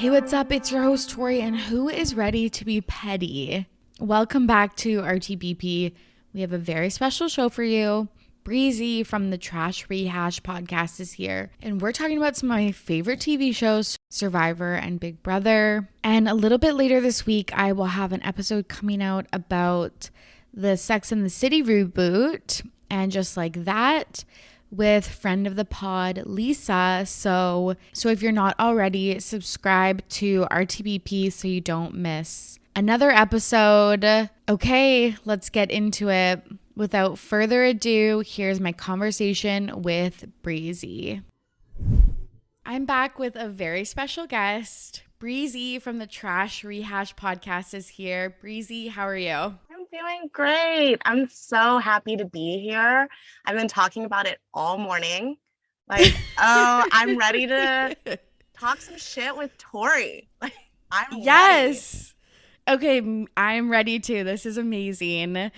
Hey, what's up? It's your host, Torry, and who is ready to be petty? Welcome back to RTBP. We have a very special show for you. Breezy from the Trash Rehash podcast is here, and we're talking about some of my favorite TV shows, Survivor and Big Brother. And a little bit later this week, I will have an episode coming out about the Sex and the City reboot, and just like that, with friend of the pod, Lisa. So if you're not already, subscribe to RTBP so you don't miss another episode. Okay, let's get into it. Without further ado, here's my conversation with Breezy. I'm back with a very special guest. Breezy from the Trash Rehash podcast is here. Breezy, how are you? Doing great. I'm so happy to be here. I've been talking about it all morning. I'm ready to talk some shit with Torry. I'm yes. Ready. Okay, I'm ready too. This is amazing.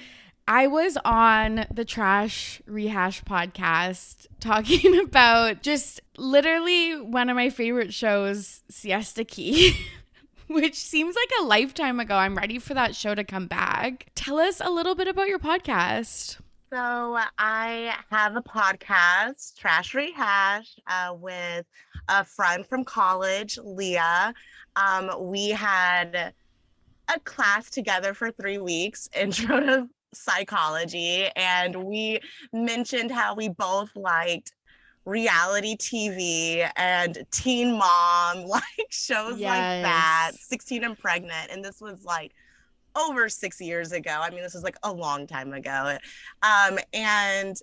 I was on the Trash Rehash podcast talking about just literally one of my favorite shows, Siesta Key. Which seems like a lifetime ago. I'm ready for that show to come back. Tell us a little bit about your podcast. So I have a podcast, Trash Rehash, with a friend from college, Leah. We had a class together for 3 weeks, intro to psychology, and we mentioned how we both liked reality TV and Teen Mom, like shows like that, 16 and Pregnant. And this was like over 6 years ago. I mean, this was like a long time ago. And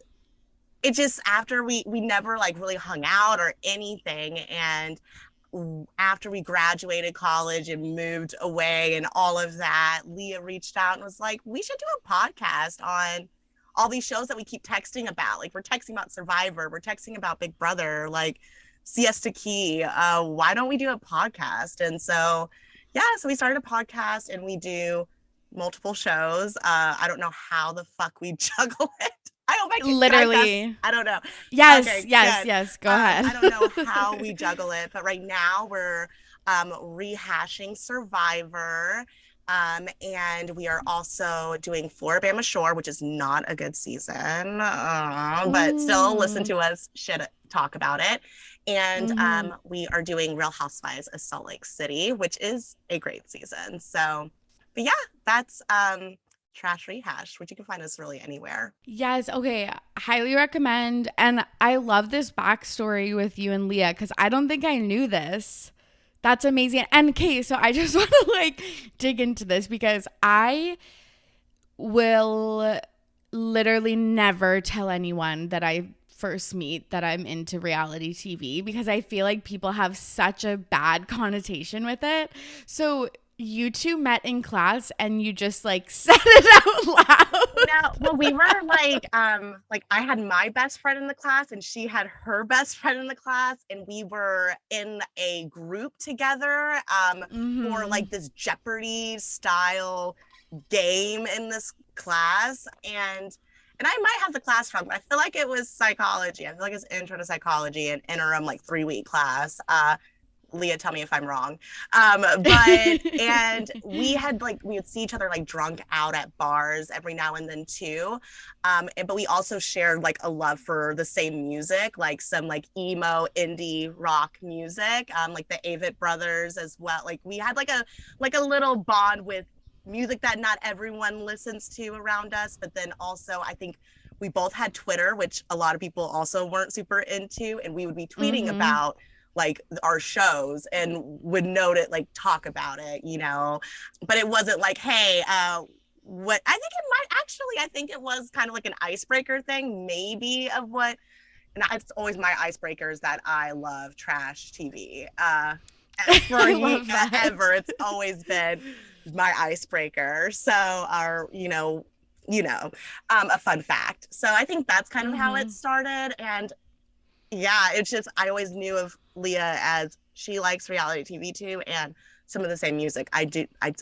it just, after we never like really hung out or anything. And after we graduated college and moved away and all of that, Leah reached out and was like, we should do a podcast on all these shows that we keep texting about. Like, we're texting about Survivor, we're texting about Big Brother, like Siesta Key. Why don't we do a podcast? And so we started a podcast and we do multiple shows. I don't know how the fuck we juggle it. I hope I can literally. I don't know. Yes, okay, yes. Go ahead. I don't know how we juggle it, but right now we're rehashing Survivor. And we are also doing Floribama Shore, which is not a good season, but still listen to us talk about it. And we are doing Real Housewives of Salt Lake City, which is a great season. So, but yeah, that's Trash Rehash, which you can find us really anywhere. Yes. Okay. Highly recommend. And I love this backstory with you and Leah, because I don't think I knew this. That's amazing. And okay, so I just want to like dig into this, because I will literally never tell anyone that I first meet that I'm into reality TV, because I feel like people have such a bad connotation with it. So you two met in class and you just like said it out loud. No, well, we were like I had my best friend in the class and she had her best friend in the class, and we were in a group together for like this Jeopardy style game in this class. And I might have the class wrong, but I feel like it was psychology. I feel like it's intro to psychology, an interim like 3-week class. Leah, tell me if I'm wrong. And we would see each other like drunk out at bars every now and then too. But we also shared like a love for the same music, like some like emo indie rock music, like the Avett Brothers as well. Like we had like a little bond with music that not everyone listens to around us. But then also I think we both had Twitter, which a lot of people also weren't super into, and we would be tweeting about like our shows and would note it, like talk about it, you know. But it wasn't like, hey, what I think it might actually, I think it was kind of like an icebreaker thing, maybe, of what, and it's always my icebreakers that I love trash TV. Forever, it's always been my icebreaker. So a fun fact. So I think that's kind of how it started. And yeah, it's just, I always knew of Leah as she likes reality TV too, and some of the same music. I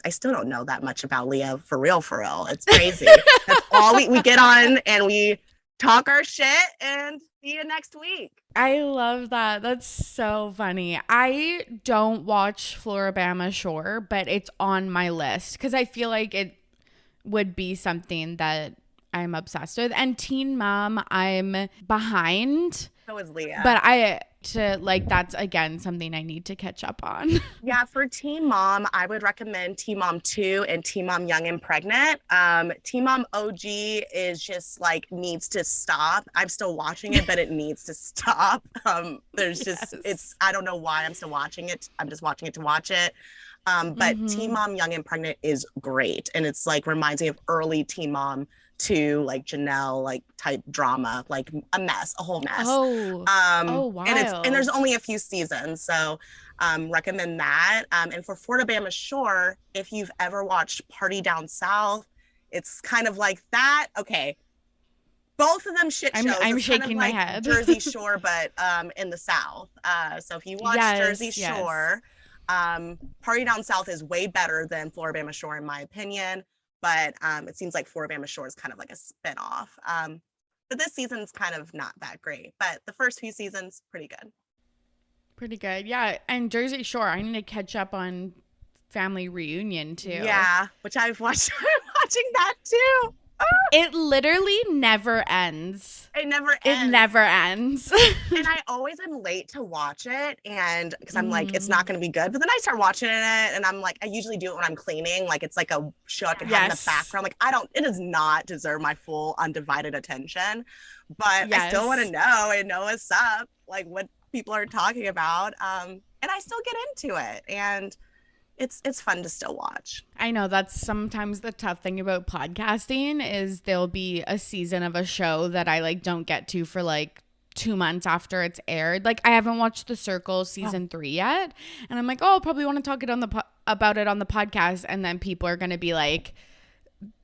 still don't know that much about Leah for real. It's crazy. That's all we get on and we talk our shit, and See you next week. I love that. That's so funny. I don't watch Floribama Shore, but it's on my list because I feel like it would be something that I'm obsessed with. And Teen Mom, I'm behind. So is Leah. But that's again something I need to catch up on. Yeah, for Teen Mom, I would recommend Teen Mom 2 and Teen Mom Young and Pregnant. Teen Mom OG is just like needs to stop. I'm still watching it, but it needs to stop. There's just I don't know why I'm still watching it. I'm just watching it to watch it. But Teen Mom Young and Pregnant is great. And it's like reminds me of early Teen Mom to like Janelle like type drama, like a whole mess. Wow. And there's only a few seasons, so recommend that. And for Floribama Shore, if you've ever watched Party Down South, it's kind of like that. Okay, both of them shit shows. I'm it's shaking kind of my like head. Jersey Shore, but in the South. So if you watch Jersey Shore, Party Down South is way better than Floribama Shore in my opinion. But it seems like Floribama Shore is kind of like a spinoff. But this season's kind of not that great. But the first few seasons, pretty good. Pretty good. Yeah. And Jersey Shore, I need to catch up on Family Reunion too. Yeah, which I've watched. I'm watching that too. It literally never ends. It never ends. It never ends. And I always am late to watch it, and because I'm like, it's not going to be good. But then I start watching it, and I'm like, I usually do it when I'm cleaning. Like it's like a show I can have in the background. Like it does not deserve my full undivided attention. But I still want to know and know what's up, like what people are talking about. And I still get into it, and it's fun to still watch. I know that's sometimes the tough thing about podcasting is there'll be a season of a show that I like don't get to for like 2 months after it's aired. Like I haven't watched The Circle season 3 yet, and I'm like, oh, I'll probably want to talk about it on the podcast, and then people are gonna be like,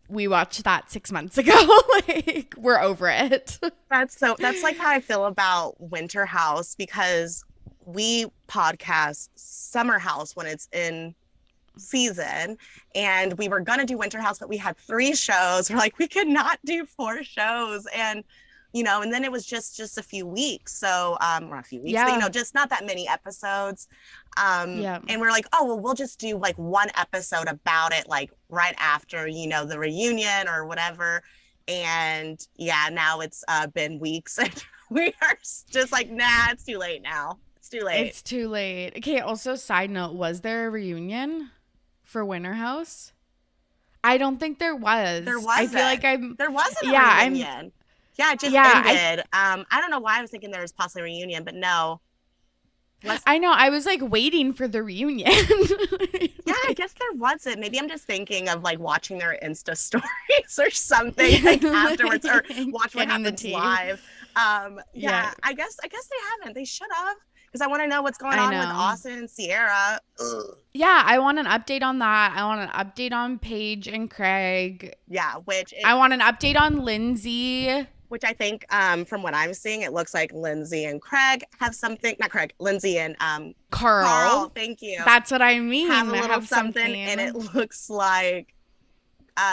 we watched that 6 months ago. Like we're over it. That's like how I feel about Winter House, because we podcast Summer House when it's in season, and we were gonna do Winter House, but we had 3 shows. We're like, we could not do 4 shows, and and then it was just a few weeks, so or a few weeks, just not that many episodes, and we're like, oh well, we'll just do like 1 episode about it like right after the reunion or whatever. And now it's been weeks, and we are just like, nah, it's too late now. It's too late. Okay, also side note, was there a reunion for Winter House? I don't think there was. There wasn't. I feel like there wasn't a reunion. It just ended. I don't know why I was thinking there was possibly a reunion, but no. I know. I was like waiting for the reunion. Yeah, I guess there wasn't. Maybe I'm just thinking of like watching their Insta stories or something like afterwards, or watch what happens live. I guess they haven't. They should have, because I want to know what's going on with Austin and Sierra. Ugh. Yeah, I want an update on that. I want an update on Paige and Craig. Yeah, I want an update on Lindsay. Which I think, from what I'm seeing, it looks like Lindsay and Craig have something. Not Craig, Lindsay and Carl. Thank you. That's what I mean. Have a little something, and it looks like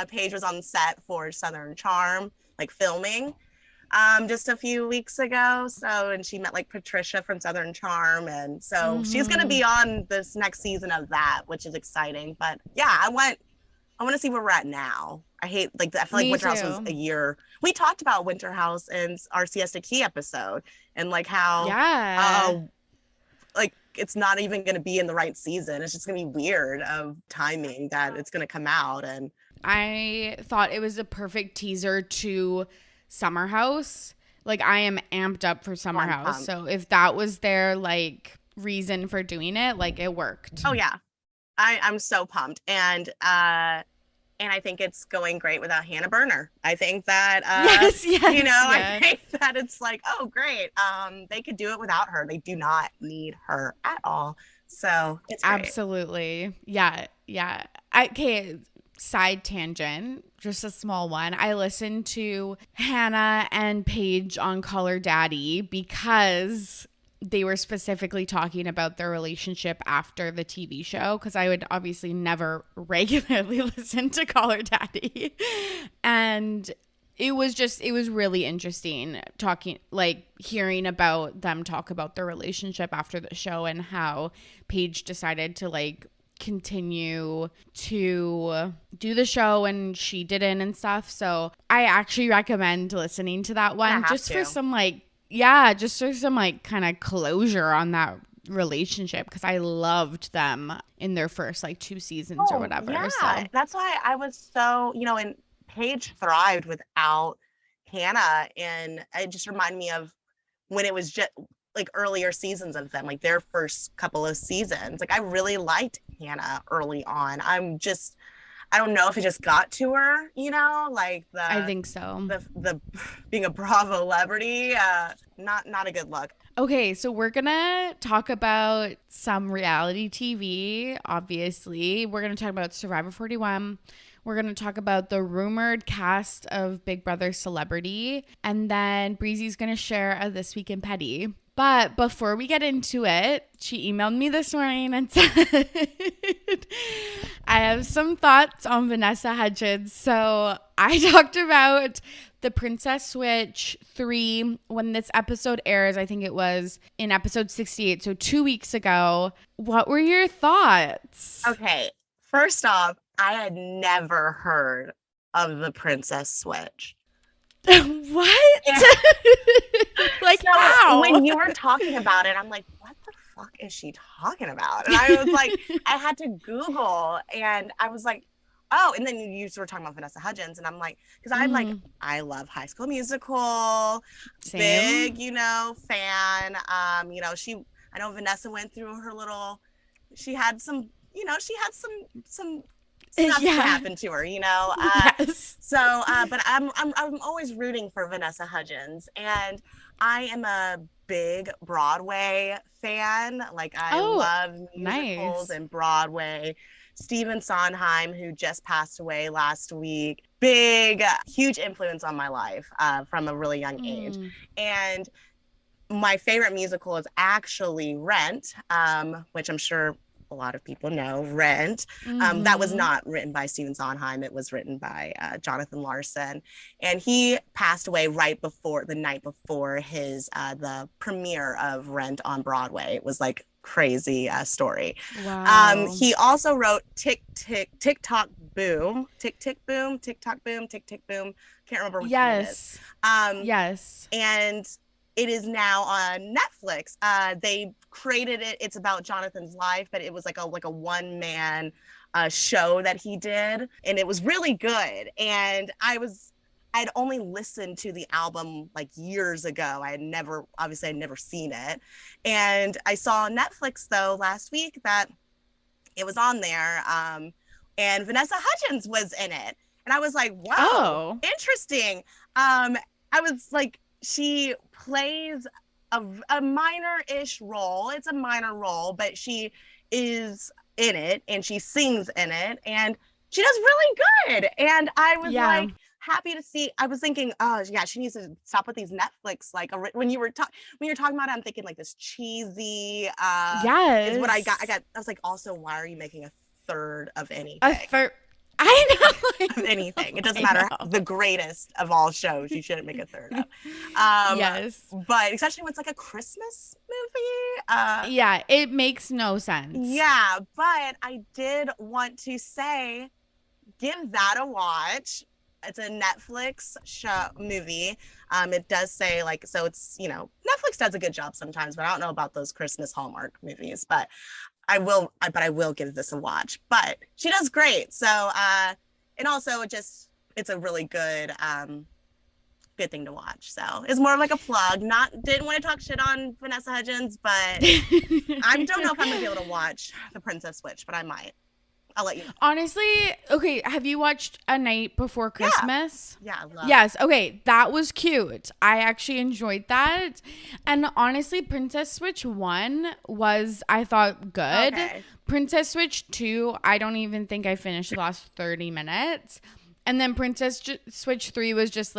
Paige was on set for Southern Charm, like filming, just a few weeks ago. So, and she met like Patricia from Southern Charm, and so she's gonna be on this next season of that, which is exciting. But yeah, I want to see where we're at now. I feel like Winter House was a year. We talked about Winter House in our Siesta Key episode, and like how like it's not even going to be in the right season. It's just going to be weird of timing that it's going to come out. And I thought it was a perfect teaser to Summer House. Like I am amped up for Summer House. So if that was their like reason for doing it, like it worked. Oh yeah. I'm so pumped. And I think it's going great without Hannah Berner. I think that, I think that it's like, oh, great. They could do it without her. They do not need her at all. So it's great. Absolutely. Yeah. Yeah. Okay. Side tangent, just a small one. I listened to Hannah and Paige on Call Her Daddy because they were specifically talking about their relationship after the TV show, because I would obviously never regularly listen to Call Her Daddy. And it was really interesting hearing about them talk about their relationship after the show and how Paige decided to continue to do the show and she didn't and stuff. So I actually recommend listening to that one just for some kind of closure on that relationship, because I loved them in their first 2 seasons or whatever. Yeah, so that's why I was so, and Paige thrived without Hannah, and it just reminded me of when it was just earlier seasons of them, their first couple of seasons. I really liked Hannah early on. I don't know if it just got to her, I think so. The being a Bravo celebrity, not a good look. Okay, so we're gonna talk about some reality TV. Obviously, we're gonna talk about Survivor 41. We're going to talk about the rumored cast of Big Brother Celebrity. And then Breezy's going to share a This Week in Petty. But before we get into it, she emailed me this morning and said, I have some thoughts on Vanessa Hudgens. So I talked about the Princess Switch 3 when this episode airs. I think it was in episode 68, so 2 weeks ago. What were your thoughts? Okay, first off, I had never heard of the Princess Switch. What? How? When you were talking about it, I'm like, what the fuck is she talking about? And I was like, I had to Google, and I was like, oh, and then you were talking about Vanessa Hudgens, and I'm like, because I'm I love High School Musical. Same. Big, fan. I know Vanessa went through her little, she had some stuff happened to her, Yes. So, but I'm always rooting for Vanessa Hudgens, and I am a big Broadway fan. I love musicals and Broadway. Stephen Sondheim, who just passed away last week, huge influence on my life from a really young age. And my favorite musical is actually Rent, which I'm sure a lot of people know, Rent. That was not written by Stephen Sondheim. It was written by Jonathan Larson. And he passed away the night before his the premiere of Rent on Broadway. It was crazy story. Wow. He also wrote Tick Tock Boom. Tick Tick Boom, Tick Tock Boom, Tick Tick Boom. Can't remember which one it is. Yes. And it is now on Netflix. They created it. It's about Jonathan's life, but it was a one-man show that he did, and it was really good. And I'd only listened to the album years ago. I'd never seen it. And I saw on Netflix though last week that it was on there. And Vanessa Hudgens was in it. And I was like, wow, interesting. I was like, she plays a minor-ish role. It's a minor role, but she is in it and she sings in it and she does really good. And I was happy to see. I was thinking, oh yeah, she needs to stop with these Netflix. When you were talking about it, I'm thinking this cheesy. Is what I got. I was like, also, why are you making a third of anything? I know. Of anything. It doesn't matter. The greatest of all shows, you shouldn't make a third of. Yes. But especially when it's a Christmas movie. Yeah, it makes no sense. Yeah, but I did want to say, give that a watch. It's a Netflix movie. It does say so it's, Netflix does a good job sometimes, but I don't know about those Christmas Hallmark movies, but I will give this a watch. But she does great. So, and also it's a really good thing to watch. So it's more of a plug. Didn't want to talk shit on Vanessa Hudgens, but I don't know if I'm gonna be able to watch The Princess Switch, but I might. I'll let you know. Honestly, okay, have you watched A Night Before Christmas? Yeah, I love Yes, okay, that was cute. I actually enjoyed that. And honestly, Princess Switch 1 was, I thought, good. Okay. Princess Switch 2, I don't even think I finished the last 30 minutes. And then Switch 3 was just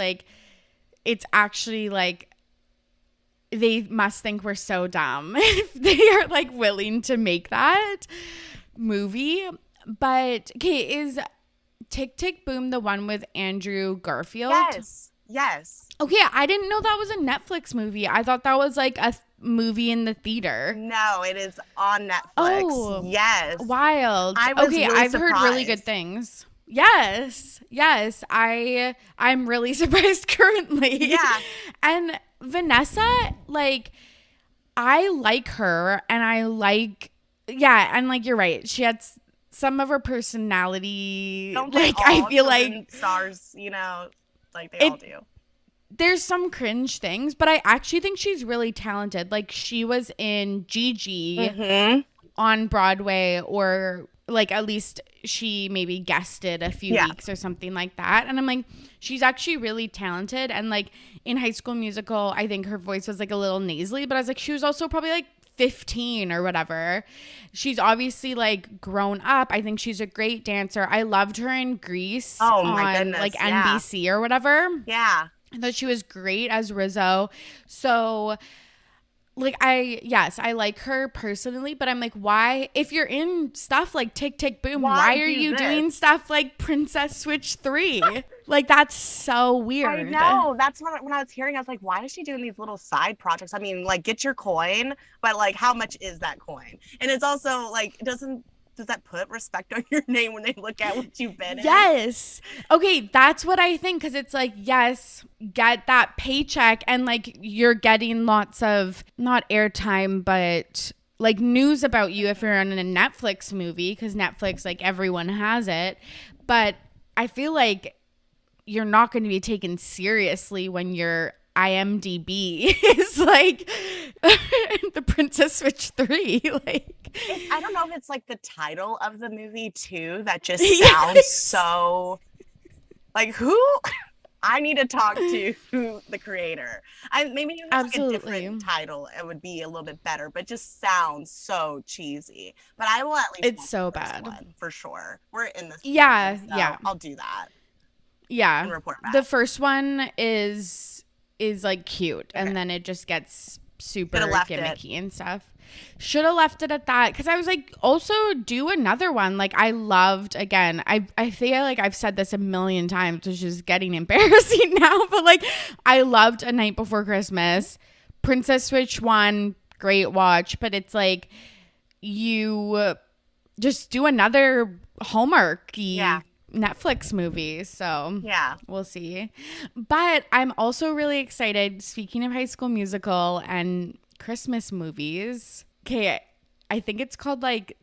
it's actually they must think we're so dumb if they are willing to make that movie. But okay, is Tick Tick Boom the one with Andrew Garfield? Yes. Yes. Okay, I didn't know that was a Netflix movie. I thought that was like a movie in the theater. No, it is on Netflix. Oh, Yes. wild. I was Okay, really I've heard really good surprised. things. Yes. Yes, I'm really surprised currently. Yeah. And Vanessa, like, I like her, and I like, yeah, and like you're right. She had some of her personality. Don't they Like, all? I feel Children like stars, like they all it. do. There's some cringe things, but I actually think she's really talented. Like, she was in Gigi Mm-hmm. on Broadway, or like at least she maybe guested a few Yeah. weeks or something like that. And I'm like, she's actually really talented. And like in High School Musical, I think her voice was like a little nasally, but I was like, she was also probably like 15 or whatever. She's obviously like grown up. I think she's a great dancer. I loved her in Grease Oh my on goodness, like yeah. NBC or whatever. Yeah. I thought she was great as Rizzo. So like I like her personally, but I'm like, why, if you're in stuff like Tick Tick Boom, why are you doing stuff like Princess Switch 3? Like, that's so weird. I know. That's what, when I was hearing, I was like, why is she doing these little side projects? I mean, like, get your coin, but like, how much is that coin? And it's also like, does that put respect on your name when they look at what you've been in? Yes. Okay, that's what I think, because it's like, yes, get that paycheck, and like you're getting lots of, not airtime, but like news about you if you're in a Netflix movie, because Netflix, like, everyone has it. But I feel like you're not going to be taken seriously when your IMDb is like the Princess Switch 3. Like, I don't know if it's like the title of the movie too that just sounds so like, who? I need to talk to the creator. Maybe it was like a different title, it would be a little bit better, but just sounds so cheesy. But I will at least. It's so bad. One, for sure. We're in this. Yeah, season, so yeah. I'll do that. Yeah. And report back. The first one is like cute, and then it just gets super gimmicky and stuff. Should have left it at that, because I was like, also do another one. Like, I loved, again, I feel like I've said this a million times, which is getting embarrassing now, but like, I loved A Night Before Christmas. Princess Switch 1, great watch, but it's like, you just do another Hallmark-y Netflix movie. So yeah, we'll see. But I'm also really excited, speaking of High School Musical and Christmas movies. Okay, I think it's called, like,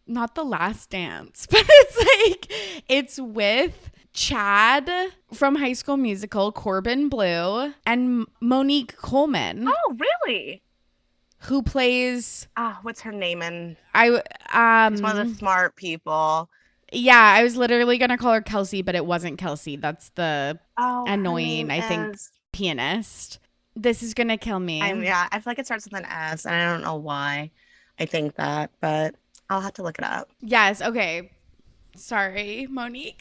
not The Last Dance, but it's with Chad from High School Musical, Corbin Bleu, and Monique Coleman. Oh, really? Who plays what's her name? And it's one of the smart people. Yeah, I was literally gonna call her Kelsey, but it wasn't Kelsey. That's the annoying, I think, pianist. This is gonna kill me. I feel like it starts with an S, and I don't know why I think that, but I'll have to look it up. Yes, okay. Sorry, Monique.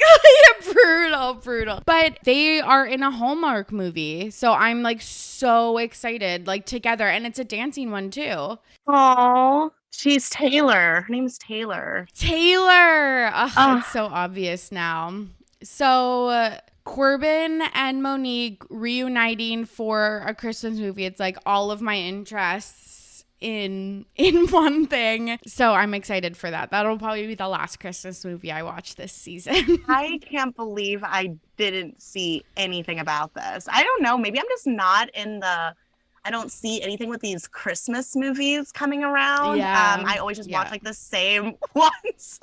Brutal. But they are in a Hallmark movie, so I'm like so excited, like, together, and it's a dancing one too. Oh, she's Taylor. Her name's Taylor. It's so obvious now. So Corbin and Monique reuniting for a Christmas movie. It's like all of my interests in one thing. So I'm excited for that. That'll probably be the last Christmas movie I watch this season. I can't believe I didn't see anything about this. I don't know. Maybe I'm just not I don't see anything with these Christmas movies coming around. Yeah. I always just watch like the same ones,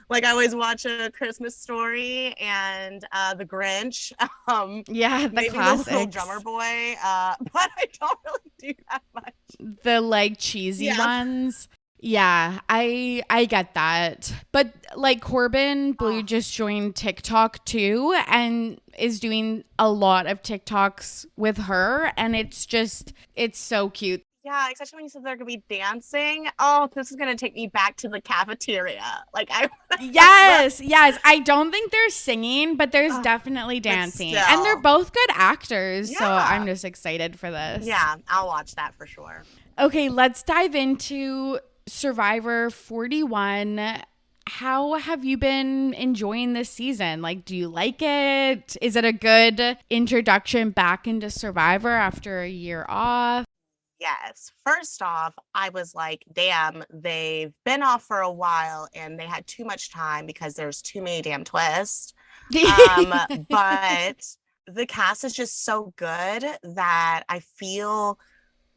like I always watch A Christmas Story and The Grinch. The maybe classics. The Little Drummer Boy, but I don't really do that much. The like cheesy ones. Yeah, I get that. But like Corbin Bleu just joined TikTok too, and is doing a lot of TikToks with her, and it's so cute. Yeah, especially when you said they're gonna be dancing. Oh, this is gonna take me back to the cafeteria. Yes. I don't think they're singing, but there's definitely dancing, and they're both good actors. So I'm just excited for this. Yeah, I'll watch that for sure. Okay, let's dive into Survivor 41. how have you been enjoying this season? Like, do you like it? Is it a good introduction back into Survivor after a year off? Yes. First off, I was like, damn, they've been off for a while and they had too much time because there's too many damn twists. But the cast is just so good that I feel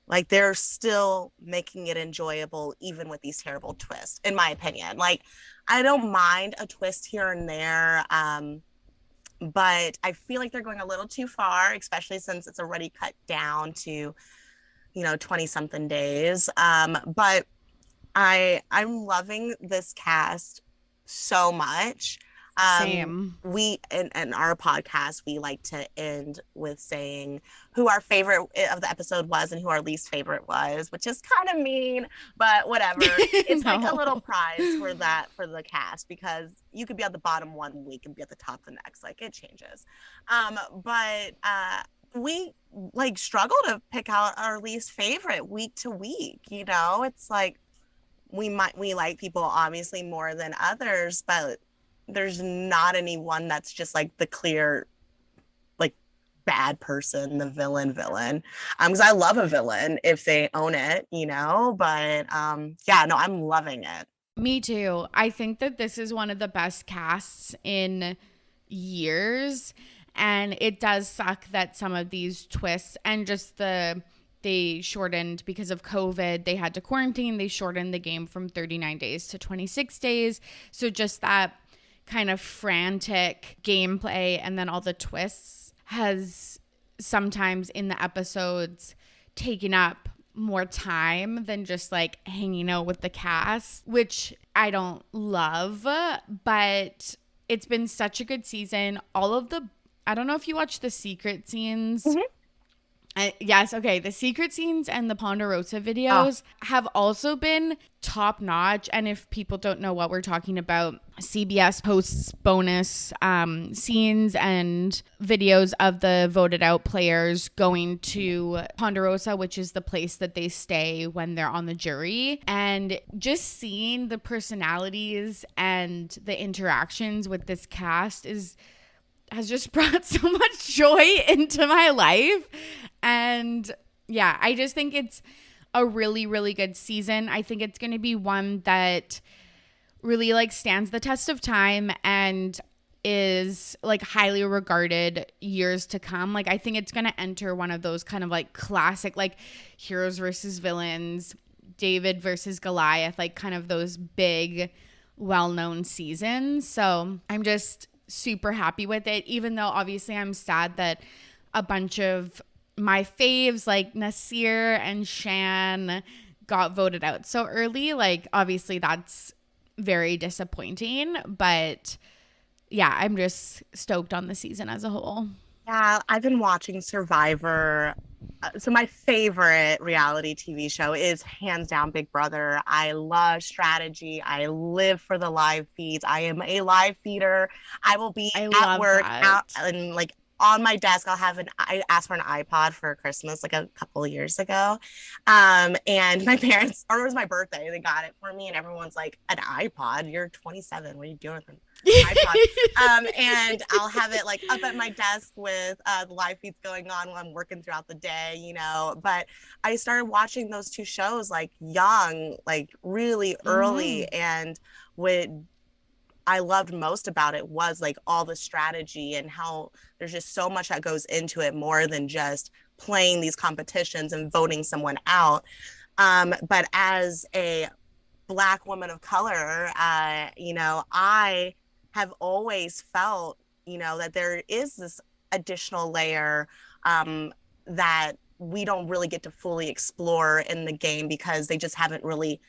like they're still making it enjoyable even with these terrible twists, in my opinion. Like, I don't mind a twist here and there. But I feel like they're going a little too far, especially since it's already cut down to 20 something days. But I'm loving this cast so much. Same. We in our podcast, we like to end with saying who our favorite of the episode was and who our least favorite was, which is kind of mean, but whatever. It's like a little prize for the cast, because you could be at the bottom one week and be at the top the next. Like, it changes. But we like struggle to pick out our least favorite week to week. It's like we like people obviously more than others, but there's not anyone that's just like the clear like bad person, the villain. Because I love a villain if they own it, but yeah, no, I'm loving it. Me too. I think that this is one of the best casts in years. And it does suck that some of these twists and just they shortened because of COVID. They had to quarantine. They shortened the game from 39 days to 26 days. So just that kind of frantic gameplay and then all the twists has sometimes in the episodes taken up more time than just like hanging out with the cast, which I don't love, but it's been such a good season. I don't know if you watch the secret scenes. Mm-hmm. Yes, okay. The secret scenes and the Ponderosa videos have also been top notch. And if people don't know what we're talking about, CBS posts bonus scenes and videos of the voted out players going to Ponderosa, which is the place that they stay when they're on the jury. And just seeing the personalities and the interactions with this cast has just brought so much joy into my life. And yeah, I just think it's a really, really good season. I think it's going to be one that really like stands the test of time and is like highly regarded years to come. Like, I think it's going to enter one of those kind of like classic, like heroes versus villains, David versus Goliath, like kind of those big, well-known seasons. So I'm just super happy with it, even though obviously I'm sad that a bunch of my faves like Nasir and Shan got voted out so early. Like, obviously that's very disappointing, but yeah, I'm just stoked on the season as a whole. Yeah, I've been watching Survivor. So my favorite reality TV show is hands down Big Brother. I love strategy. I live for the live feeds. I am a live feeder. I will be at work out and like on my desk. I asked for an iPod for Christmas like a couple of years ago. And my parents, or it was my birthday, they got it for me, and everyone's like, an iPod? You're 27. What are you doing with an iPod? And I'll have it like up at my desk with the live feeds going on while I'm working throughout the day, But I started watching those two shows like young, like really early, and what I loved most about it was like all the strategy and how there's just so much that goes into it, more than just playing these competitions and voting someone out. But as a Black woman of color, I have always felt, that there is this additional layer that we don't really get to fully explore in the game, because they just haven't really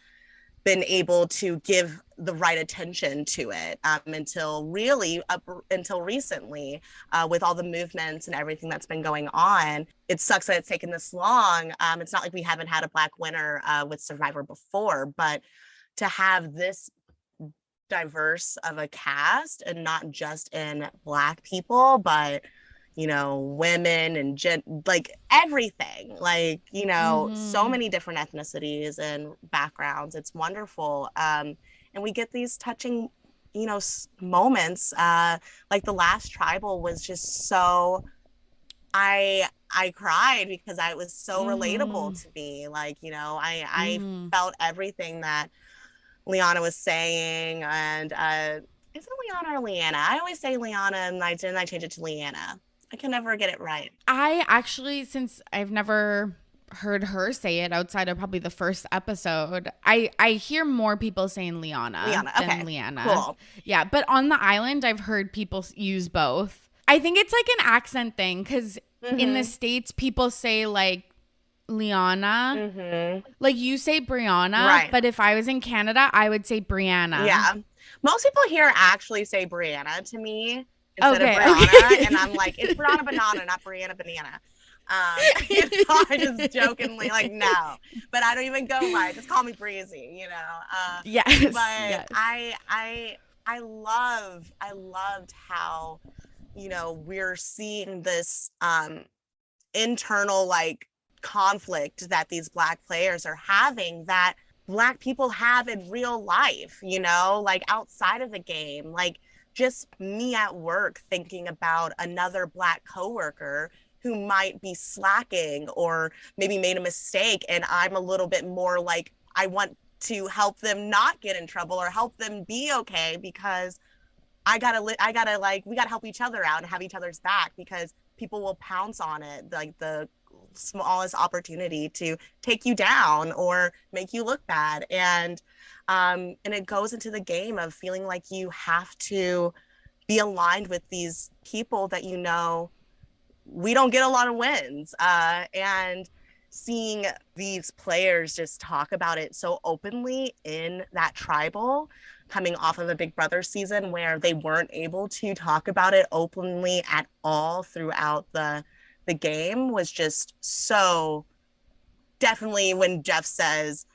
been able to give the right attention to it until recently, with all the movements and everything that's been going on. It sucks that it's taken this long. It's not like we haven't had a Black winner with Survivor before, but to have this diverse of a cast, and not just in Black people, but women and like everything, like so many different ethnicities and backgrounds. It's wonderful. And and we get these touching, moments. Like the last tribal was just so, I cried because I was so relatable to me. Like, I felt everything that Liana was saying. And is it Liana or Leanna? I always say Liana, and I change it to Leanna. I can never get it right. I actually, since I've never heard her say it outside of probably the first episode, I hear more people saying Liana Okay, than Leanna. cool. Yeah, but on the island, I've heard people use both. I think it's like an accent thing because in the States, people say like Liana. Like you say Brianna, Right. but if I was in Canada, I would say Brianna. Yeah. Most people here actually say Brianna to me instead of Brianna. Okay. And I'm like, it's Brianna Banana, not Brianna Banana. I just jokingly like, no, but I don't even go by it. Just call me Breezy, Yes. But yes. I loved how, we're seeing this internal like conflict that these Black players are having, that Black people have in real life, like outside of the game. Like just me at work thinking about another Black coworker who might be slacking or maybe made a mistake, and I'm a little bit more like, I want to help them not get in trouble or help them be okay, because we gotta help each other out and have each other's back, because people will pounce on it, like the smallest opportunity to take you down or make you look bad. And it goes into the game of feeling like you have to be aligned with these people that, we don't get a lot of wins. And seeing these players just talk about it so openly in that tribal, coming off of a Big Brother season where they weren't able to talk about it openly at all throughout the game, was just so, definitely when Jeff says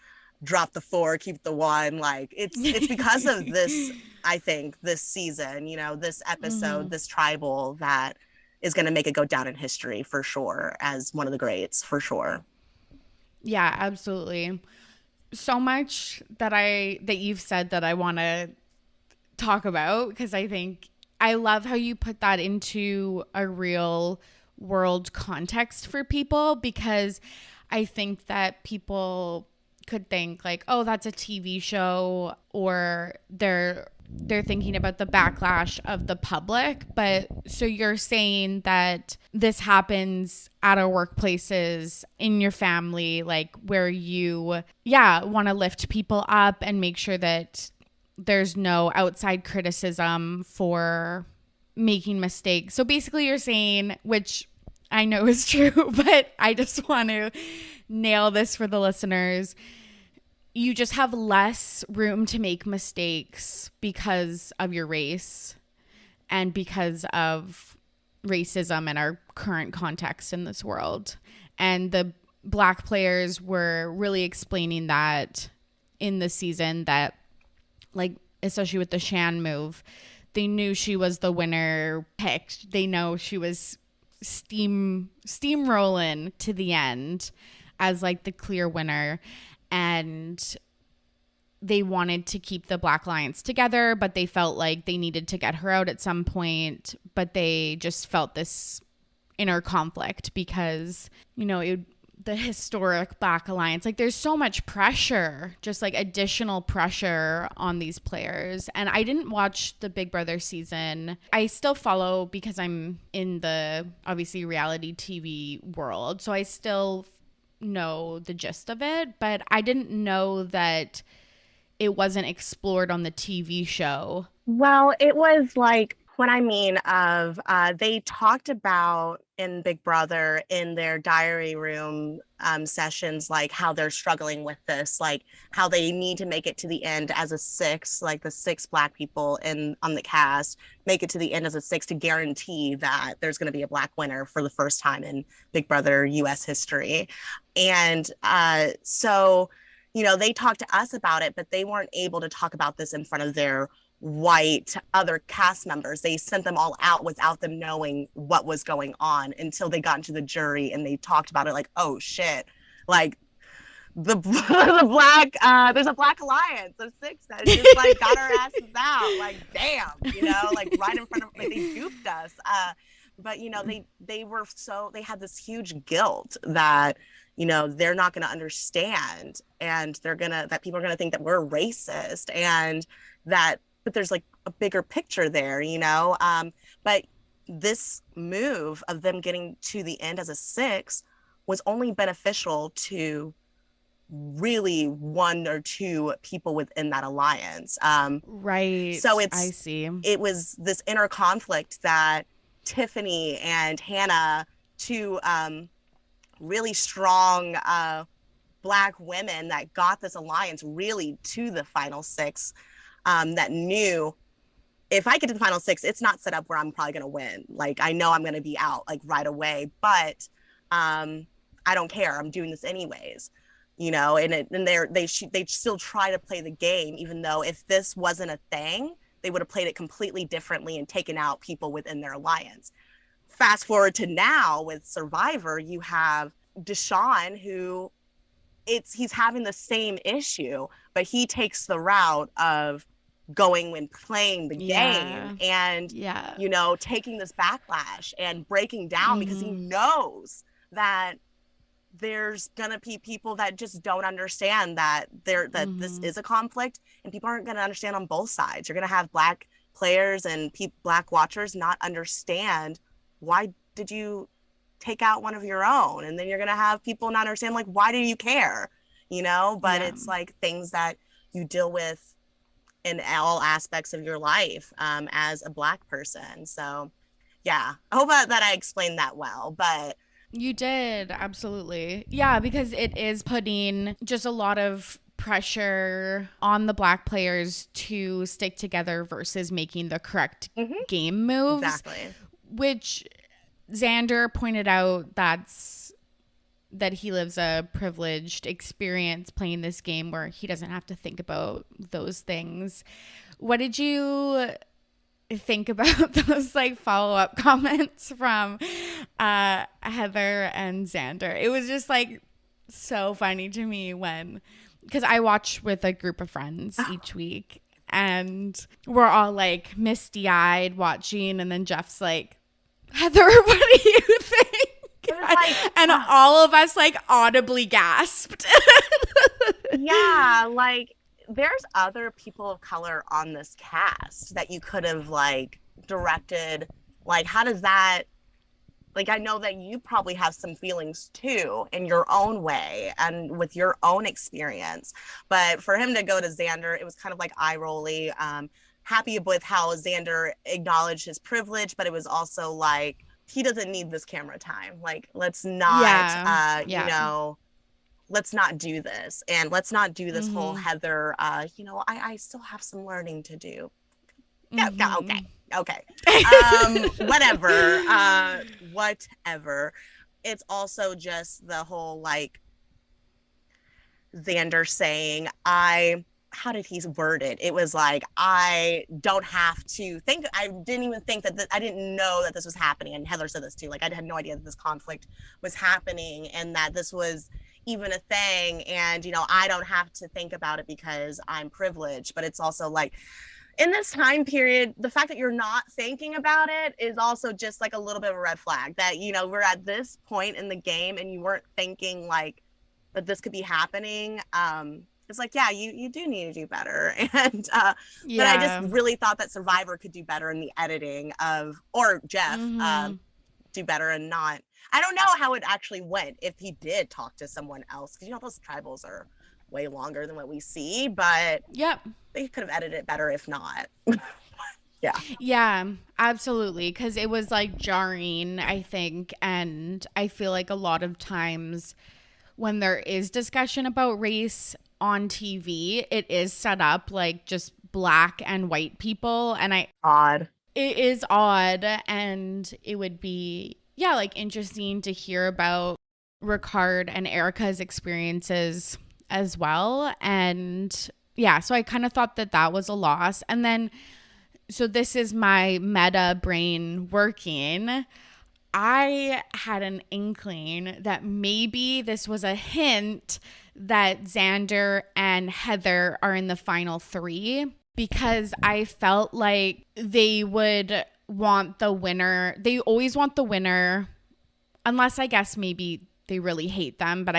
drop the 4, keep the 1, like it's because of this, I think, this season, this episode, this tribal, that is going to make it go down in history for sure as one of the greats, for sure. Yeah, absolutely. So much that you've said that I want to talk about, because I think I love how you put that into a real world context for people, because I think that people could think like, oh, that's a TV show, or they're thinking about the backlash of the public. But so you're saying that this happens at our workplaces, in your family, like where you, want to lift people up and make sure that there's no outside criticism for making mistakes. So basically you're saying, which I know is true, but I just want to nail this for the listeners, you just have less room to make mistakes because of your race and because of racism in our current context in this world. And the Black players were really explaining that in the season, that like, especially with the Shan move, they knew she was the winner picked. They know she was steamrolling to the end as like the clear winner. And they wanted to keep the Black Alliance together, but they felt like they needed to get her out at some point. But they just felt this inner conflict because, the historic Black Alliance, like there's so much pressure, just like additional pressure on these players. And I didn't watch the Big Brother season. I still follow because I'm in the obviously reality TV world. So I still know the gist of it, but I didn't know that it wasn't explored on the TV show. Well, it was like, what I mean of, they talked about in Big Brother in their diary room sessions, like how they're struggling with this, like how they need to make it to the end as a 6, like the 6 Black people on the cast make it to the end as a 6 to guarantee that there's going to be a Black winner for the first time in Big Brother US history. And so, they talked to us about it, but they weren't able to talk about this in front of their white other cast members. They sent them all out without them knowing what was going on until they got into the jury and they talked about it, like, oh shit, like the black there's a black alliance of six that just like got our asses out, like damn, like right in front of, like they duped us. But they had this huge guilt that they're not going to understand, and that people are going to think that we're racist, and but there's like a bigger picture there. But this move of them getting to the end as a six was only beneficial to really one or two people within that alliance. Right. So I see. It was this inner conflict that Tiffany and Hannah, two really strong Black women that got this alliance really to the final six, that knew, if I get to the final six, it's not set up where I'm probably going to win. Like, I know I'm going to be out like right away, but I don't care. I'm doing this anyways, and they still try to play the game, even though if this wasn't a thing, they would have played it completely differently and taken out people within their alliance. Fast forward to now with Survivor, you have Deshaun, who he's having the same issue, but he takes the route of going and playing the game and taking this backlash and breaking down, because he knows that there's gonna be people that just don't understand that this is a conflict, and people aren't gonna understand on both sides. You're gonna have Black players and Black watchers not understand, why did you take out one of your own? And then you're gonna have people not understand, like, why do you care? But it's like things that you deal with in all aspects of your life as a Black person. So yeah, I hope that I explained that well, but you did, absolutely. Yeah, because it is putting just a lot of pressure on the Black players to stick together versus making the correct game moves. Exactly. Which Xander pointed out that he lives a privileged experience playing this game where he doesn't have to think about those things. What did you think about those like follow-up comments from Heather and Xander? It was just like so funny to me because I watch with a group of friends each week, and we're all like misty-eyed watching, and then Jeff's like, Heather, what do you think? And all of us like audibly gasped. Yeah, like there's other people of color on this cast that you could have like directed. Like, how does that, like, I know that you probably have some feelings too in your own way and with your own experience, but for him to go to Xander, it was kind of like eye rolly. Happy with how Xander acknowledged his privilege, but it was also like, he doesn't need this camera time. Like, let's not, let's not do this. And let's not do this whole Heather, I still have some learning to do. Yeah, okay. Whatever. It's also just the whole, like, Xander saying, how did he word it? It was like, I don't have to think. I didn't even think that I didn't know that this was happening. And Heather said this too. Like, I had no idea that this conflict was happening and that this was even a thing. And, I don't have to think about it because I'm privileged. But it's also like, in this time period, the fact that you're not thinking about it is also just like a little bit of a red flag that, we're at this point in the game and you weren't thinking like that this could be happening. It's like, yeah, you do need to do better. And but I just really thought that Survivor could do better in the editing or Jeff do better and not. I don't know how it actually went if he did talk to someone else, because those tribals are way longer than what we see, but they could have edited it better if not. Yeah, absolutely, because it was like jarring, I think, and I feel like a lot of times when there is discussion about race on TV, it is set up like just Black and white people, and it is odd, and it would be like interesting to hear about Ricard and Erica's experiences as well. And so I kind of thought that was a loss. And then, so this is my meta brain working. I had an inkling that maybe this was a hint that Xander and Heather are in the final 3, because I felt like they would want the winner. They always want the winner, unless I guess maybe they really hate them, but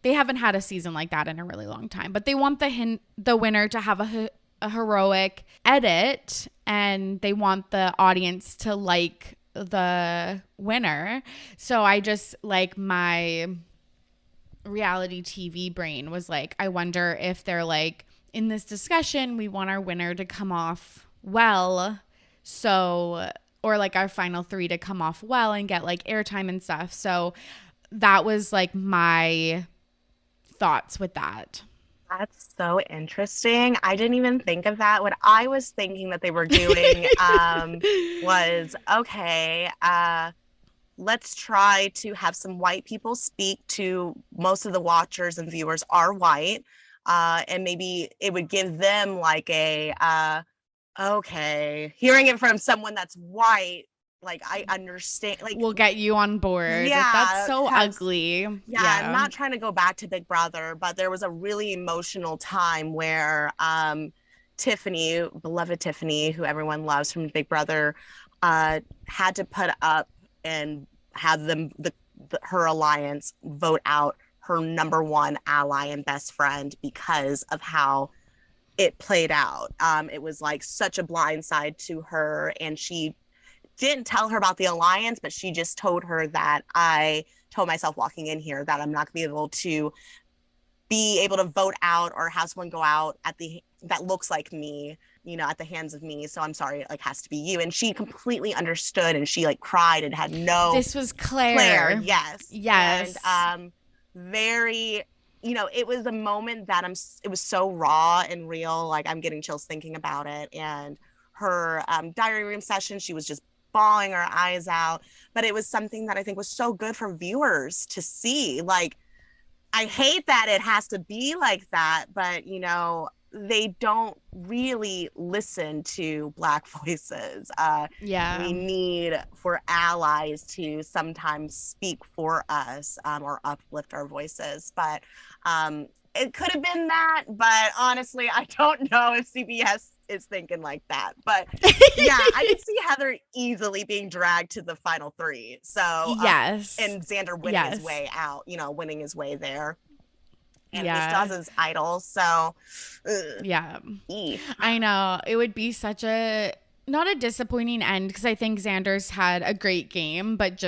they haven't had a season like that in a really long time. But they want the winner to have a heroic edit, and they want the audience to like the winner. So I just, like, my reality TV brain was like, I wonder if they're like, in this discussion, we want our winner to come off well. So, or like our final 3 to come off well and get like airtime and stuff. So that was like my thoughts with that. That's so interesting. I didn't even think of that. What I was thinking that they were doing was, okay, let's try to have some white people speak to, most of the watchers and viewers are white. And maybe it would give them like a, okay, hearing it from someone that's white, like I understand, like we'll get you on board. yeah, that's so ugly. Yeah, I'm not trying to go back to Big Brother, but there was a really emotional time where Tiffany, beloved Tiffany, who everyone loves from Big Brother, had to put up and have them her alliance vote out her #1 ally and best friend because of how it played out. It was like such a blindside to her, and she didn't tell her about the alliance, but she just told her that I told myself walking in here that I'm not gonna be able to vote out or have someone go out that looks like me, at the hands of me. So I'm sorry, it like has to be you. And she completely understood, and she like cried and had no. This was Claire. Yes. And very, it was a moment that it was so raw and real. Like I'm getting chills thinking about it. And her diary room session, she was just bawling her eyes out. But it was something that I think was so good for viewers to see. Like, I hate that it has to be like that, but they don't really listen to Black voices. We need for allies to sometimes speak for us or uplift our voices. But it could have been that, but honestly, I don't know if CBS is thinking like that. But yeah, I can see Heather easily being dragged to the final 3. So yes, and Xander winning his way out, winning his way there. And he still has his idol, so I know it would be such not a disappointing end, because I think Xander's had a great game, but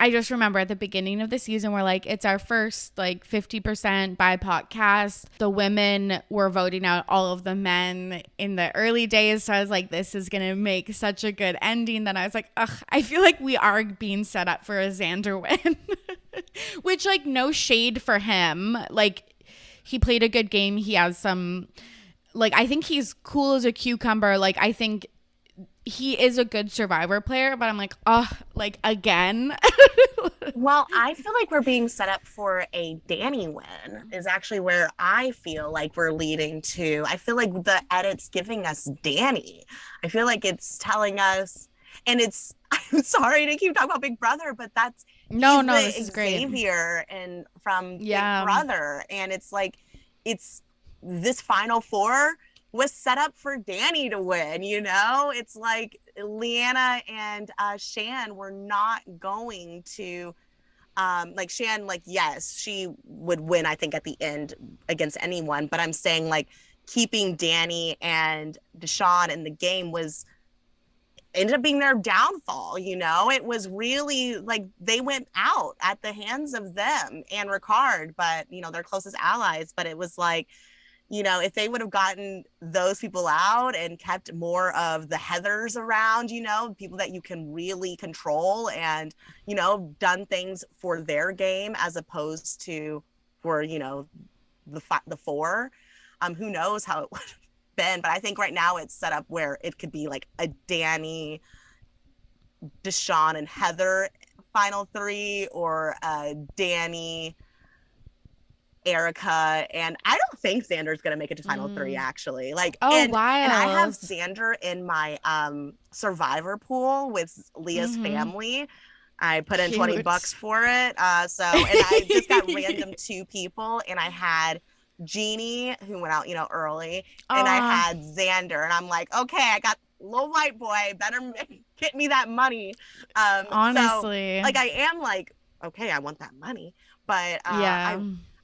I just remember at the beginning of the season, we're like, it's our first like 50% BIPOC cast. The women were voting out all of the men in the early days, so I was like, this is gonna make such a good ending. Then I was like, ugh, I feel like we are being set up for a Xander win. Which, like, no shade for him, like, he played a good game. He has some, like, I think he's cool as a cucumber. Like, I think he is a good Survivor player, but I'm like, oh, like, again. Well, I feel like we're being set up for a Danny win is actually where I feel like we're leading to. I feel like the edit's giving us Danny. I feel like it's telling us, and I'm sorry to keep talking about Big Brother, but that's this is great. Xavier and from Big Brother, and it's like this final 4 was set up for Danny to win. It's like Leanna and Shan were not going to like Shan, like, yes, she would win, I think, at the end against anyone, but I'm saying like keeping Danny and Deshawn in the game ended up being their downfall. It was really like they went out at the hands of them and Ricard, but their closest allies. But it was like, if they would have gotten those people out and kept more of the Heathers around, people that you can really control and, done things for their game as opposed to for, the 4, who knows how it would have been. But I think right now it's set up where it could be like a Danny, Deshawn, and Heather final 3, or Danny, Erica, and I don't think Xander's gonna make it to final 3 actually. Like, and I have Xander in my Survivor pool with Leah's family. I put in 20 Cute. bucks for it. And I just got random two people, and I had Jeannie, who went out, early, and I uh had Xander. And I'm like, okay, I got little white boy, better get me that money. So Honestly. like I am like, okay, I want that money. But Yeah.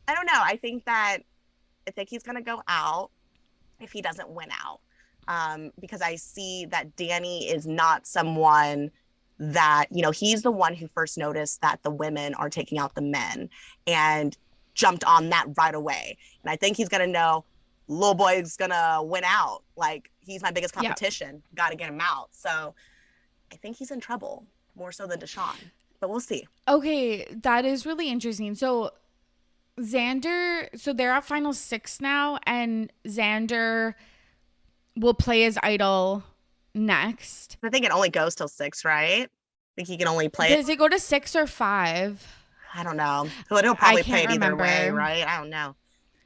I don't know. I think he's gonna go out if he doesn't win out. Because I see that Danny is not someone that, he's the one who first noticed that the women are taking out the men and jumped on that right away. And I think he's going to know little boy's going to win out. Like, he's my biggest Yeah. competition. Got to get him out. So I think he's in trouble more so than Deshaun, but we'll see. Okay, that is really interesting. So Xander, so they're at final 6 now, and Xander will play his idol next. I think it only goes till 6, right? I think he can only play it. Does it go to 6 or 5? I don't know. He'll I probably play can't it either way, remember. right? I don't know.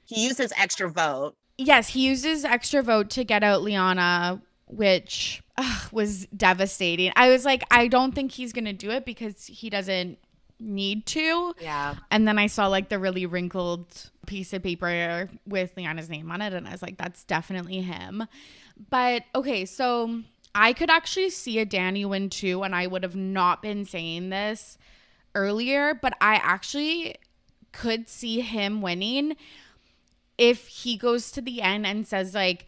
He used his extra vote. Yes, he used his extra vote to get out Liana, which was devastating. I was like, I don't think he's going to do it because he doesn't need to. Yeah. And then I saw like the really wrinkled piece of paper with Liana's name on it, and I was like, that's definitely him. But okay, so I could actually see a Danny win too, and I would have not been saying this earlier, but I actually could see him winning if he goes to the end and says like,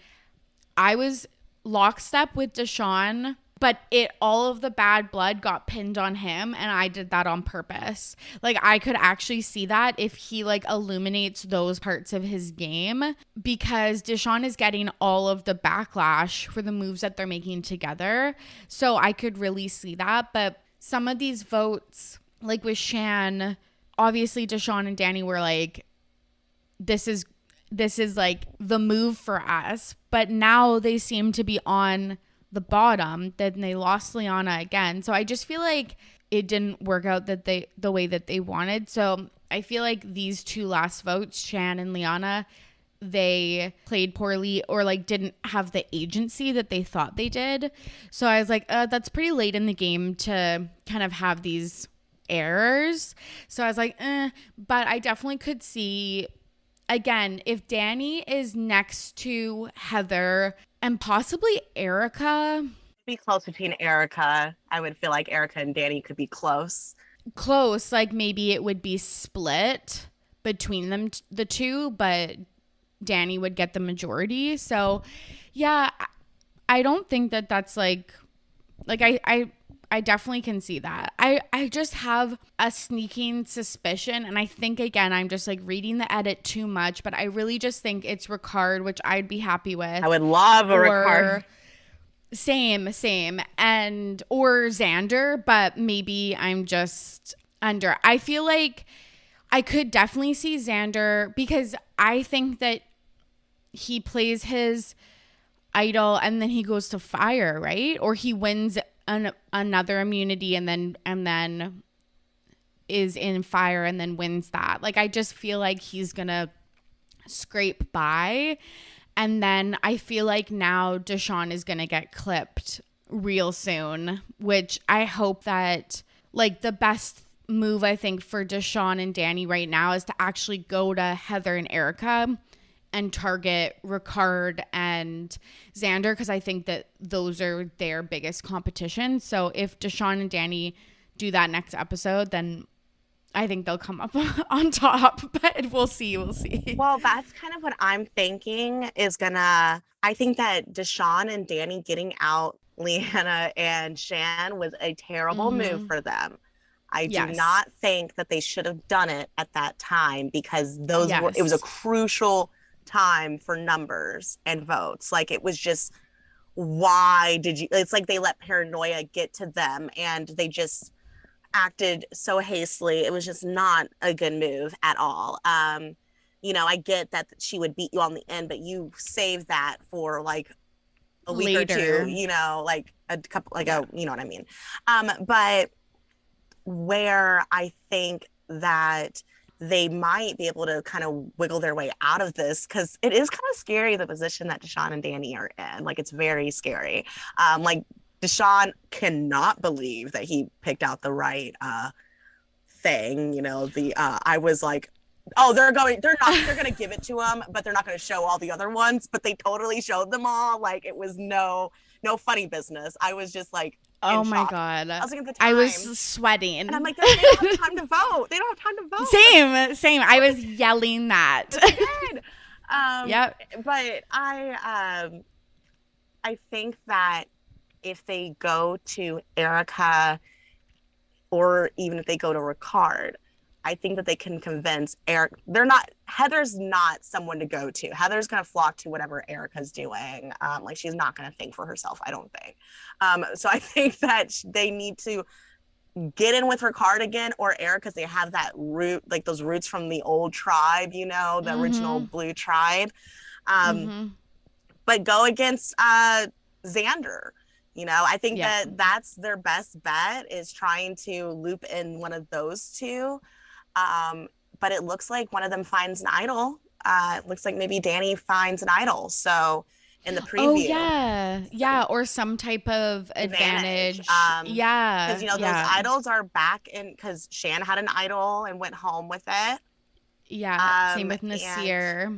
I was lockstep with Deshaun, but all of the bad blood got pinned on him, and I did that on purpose. Like, I could actually see that if he like illuminates those parts of his game, because Deshaun is getting all of the backlash for the moves that they're making together. So I could really see that. But some of these votes, like with Shan, obviously Deshaun and Danny were like, this is like the move for us. But now they seem to be on the bottom. Then they lost Liana again. So I just feel like it didn't work out the way that they wanted. So I feel like these two last votes, Shan and Liana, they played poorly or like didn't have the agency that they thought they did. So I was like, that's pretty late in the game to kind of have these errors. So I was like, but I definitely could see, again, if Danny is next to Heather and possibly Erica. Be close between Erica. I would feel like Erica and Danny could be close. Close, like maybe it would be split between them, the two, but Danny would get the majority. So, yeah, I don't think that that's like I definitely can see that. I just have a sneaking suspicion, and I think, again, I'm just like reading the edit too much, but I really just think it's Ricard, which I'd be happy with. I would love a Ricard. Same. And or Xander, but maybe I'm just under. I feel like I could definitely see Xander because I think that he plays his idol and then he goes to fire, right? Or he wins another immunity and then is in fire and then wins that. Like, I just feel like he's gonna scrape by, and then I feel like now Deshaun is gonna get clipped real soon, which I hope that, like, the best move I think for Deshaun and Danny right now is to actually go to Heather and Erica and target Ricard and Xander, because I think that those are their biggest competition. So if Deshaun and Danny do that next episode, then I think they'll come up on top. But we'll see. Well, that's kind of what I'm thinking is I think that Deshaun and Danny getting out Leanna and Shan was a terrible move for them. I do not think that they should have done it at that time, because it was a crucial time for numbers and votes. Like, it was just, why did you, it's like they let paranoia get to them and they just acted so hastily. It was just not a good move at all. I get that she would beat you on the end, but you save that for like a week later, or two, like a couple, like you know what I mean? But where I think that they might be able to kind of wiggle their way out of this, because it is kind of scary, the position that Deshaun and Danny are in. Like, it's very scary. Like, Deshaun cannot believe that he picked out the right thing. I was like, oh, they're gonna give it to him, but they're not gonna show all the other ones. But they totally showed them all. Like it was no funny business. I was just like in Oh my shock. God. I was like at the I time, was sweating. and I'm like, they don't have time to vote. They don't have time to vote. Same. I was yelling that. They did. Yep. But I think that if they go to Erica or even if they go to Ricard, I think that they can convince Eric. Heather's not someone to go to. Heather's going to flock to whatever Erica's doing. Like she's not going to think for herself, I don't think. So I think that they need to get in with Ricard again or Eric because they have that root, like those roots from the old tribe, the original Blue tribe. But go against Xander. I think that that's their best bet is trying to loop in one of those two. But it looks like one of them finds an idol. It looks like maybe Danny finds an idol. So in the preview. Oh, yeah, or some type of advantage. Yeah. Because, those idols are back in, because Shan had an idol and went home with it. Yeah, same with Nasir.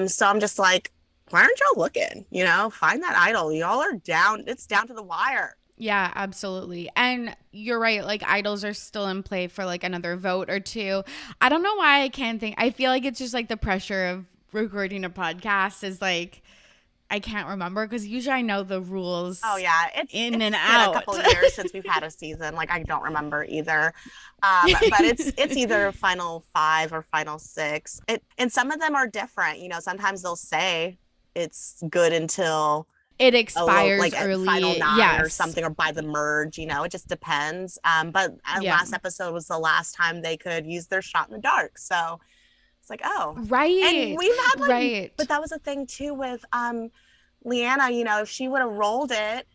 So I'm just like, why aren't y'all looking? Find that idol. Y'all are down. It's down to the wire. Yeah, absolutely. And you're right. Like idols are still in play for like another vote or two. I don't know why I can't think. I feel like it's just like the pressure of recording a podcast is like, I can't remember because usually I know the rules. Oh yeah, it's and been out. A couple of years since we've had a season. Like I don't remember either. But it's either final 5 or final 6. And some of them are different. Sometimes they'll say it's good until it expires like early, final 9 or something, or by the merge. It just depends. But last episode was the last time they could use their shot in the dark. So. It's like, oh, right. And we've had but that was a thing too with Leanna. If she would have rolled it,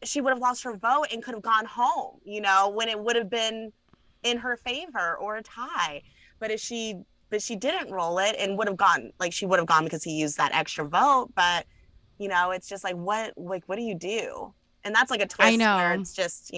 she would have lost her vote and could have gone home. When it would have been in her favor or a tie. But she didn't roll it and she would have gone because he used that extra vote. But it's just like what do you do? And that's like a twist where it's just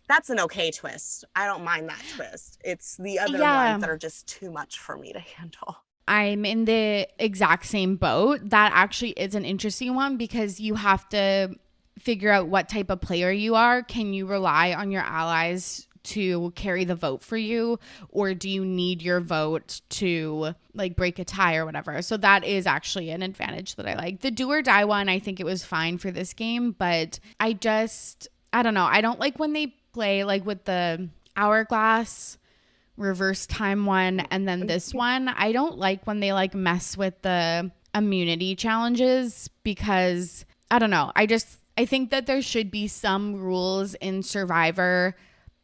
that's an okay twist. I don't mind that twist. It's the other ones that are just too much for me to handle. I'm in the exact same boat. That actually is an interesting one because you have to figure out what type of player you are. Can you rely on your allies to carry the vote for you, or do you need your vote to like break a tie or whatever? So that is actually an advantage that I like. The do or die one, I think it was fine for this game, but I don't know. I don't like when they play like with the hourglass reverse time one and then this one. I don't like when they like mess with the immunity challenges because I don't know. I think that there should be some rules in Survivor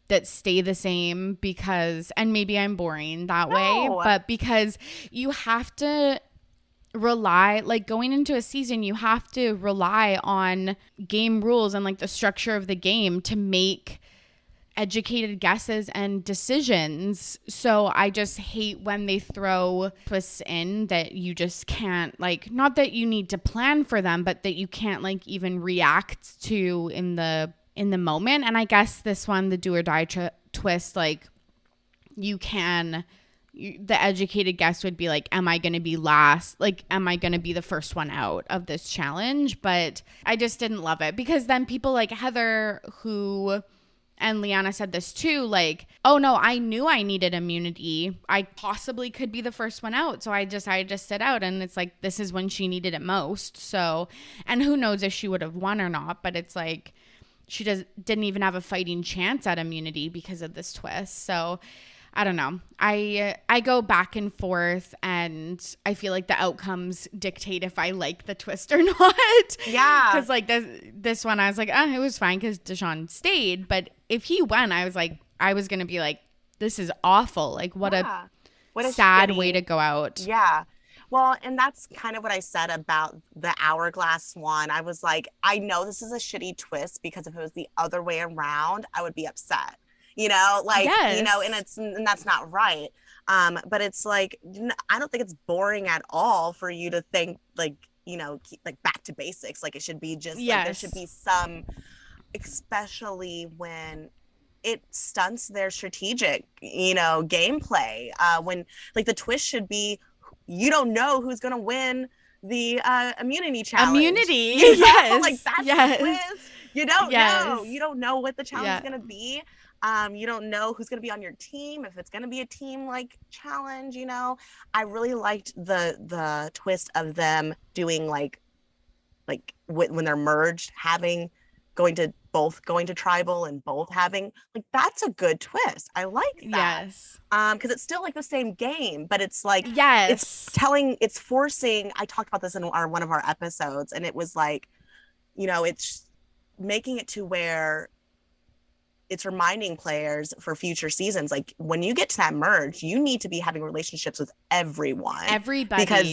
that stay the same because, and maybe I'm boring that way, but because you have to rely, like going into a season, you have to rely on game rules and like the structure of the game to make educated guesses and decisions. So I just hate when they throw twists in that you just can't, like, not that you need to plan for them, but that you can't like even react to in the moment. And I guess this one, the do or die twist, like the educated guess would be like, am I going to be last? Like, am I going to be the first one out of this challenge? But I just didn't love it because then people like Heather and Liana said this too, like, oh no, I knew I needed immunity. I possibly could be the first one out. So I decided to sit out. And it's like, this is when she needed it most. So, and who knows if she would have won or not, but it's like, she didn't even have a fighting chance at immunity because of this twist. So I don't know. I go back and forth and I feel like the outcomes dictate if I like the twist or not. Yeah. Because like this one, I was like, it was fine because Deshaun stayed. But if he won, I was going to be like, this is awful. Like what a sad way to go out. Yeah. Well, and that's kind of what I said about the hourglass one. I was like, I know this is a shitty twist because if it was the other way around, I would be upset. And that's not right. But it's like, I don't think it's boring at all for you to think like, keep, like back to basics. Like it should be just like there should be some especially when it stunts their strategic, gameplay. When like the twist should be, you don't know who's gonna win the immunity challenge. Immunity, yes, like that's the yes, twist. You don't know. yes, You don't know what the challenge is yeah, gonna be. You don't know who's gonna be on your team, if it's gonna be a team like challenge. I really liked the twist of them doing when they're merged, having going to tribal and both having like that's a good twist. I like that. yes, Because it's still like the same game, but it's like yes, it's forcing. I talked about this in one of our episodes, and it was like, it's making it to where it's reminding players for future seasons, like when you get to that merge, you need to be having relationships with everybody, because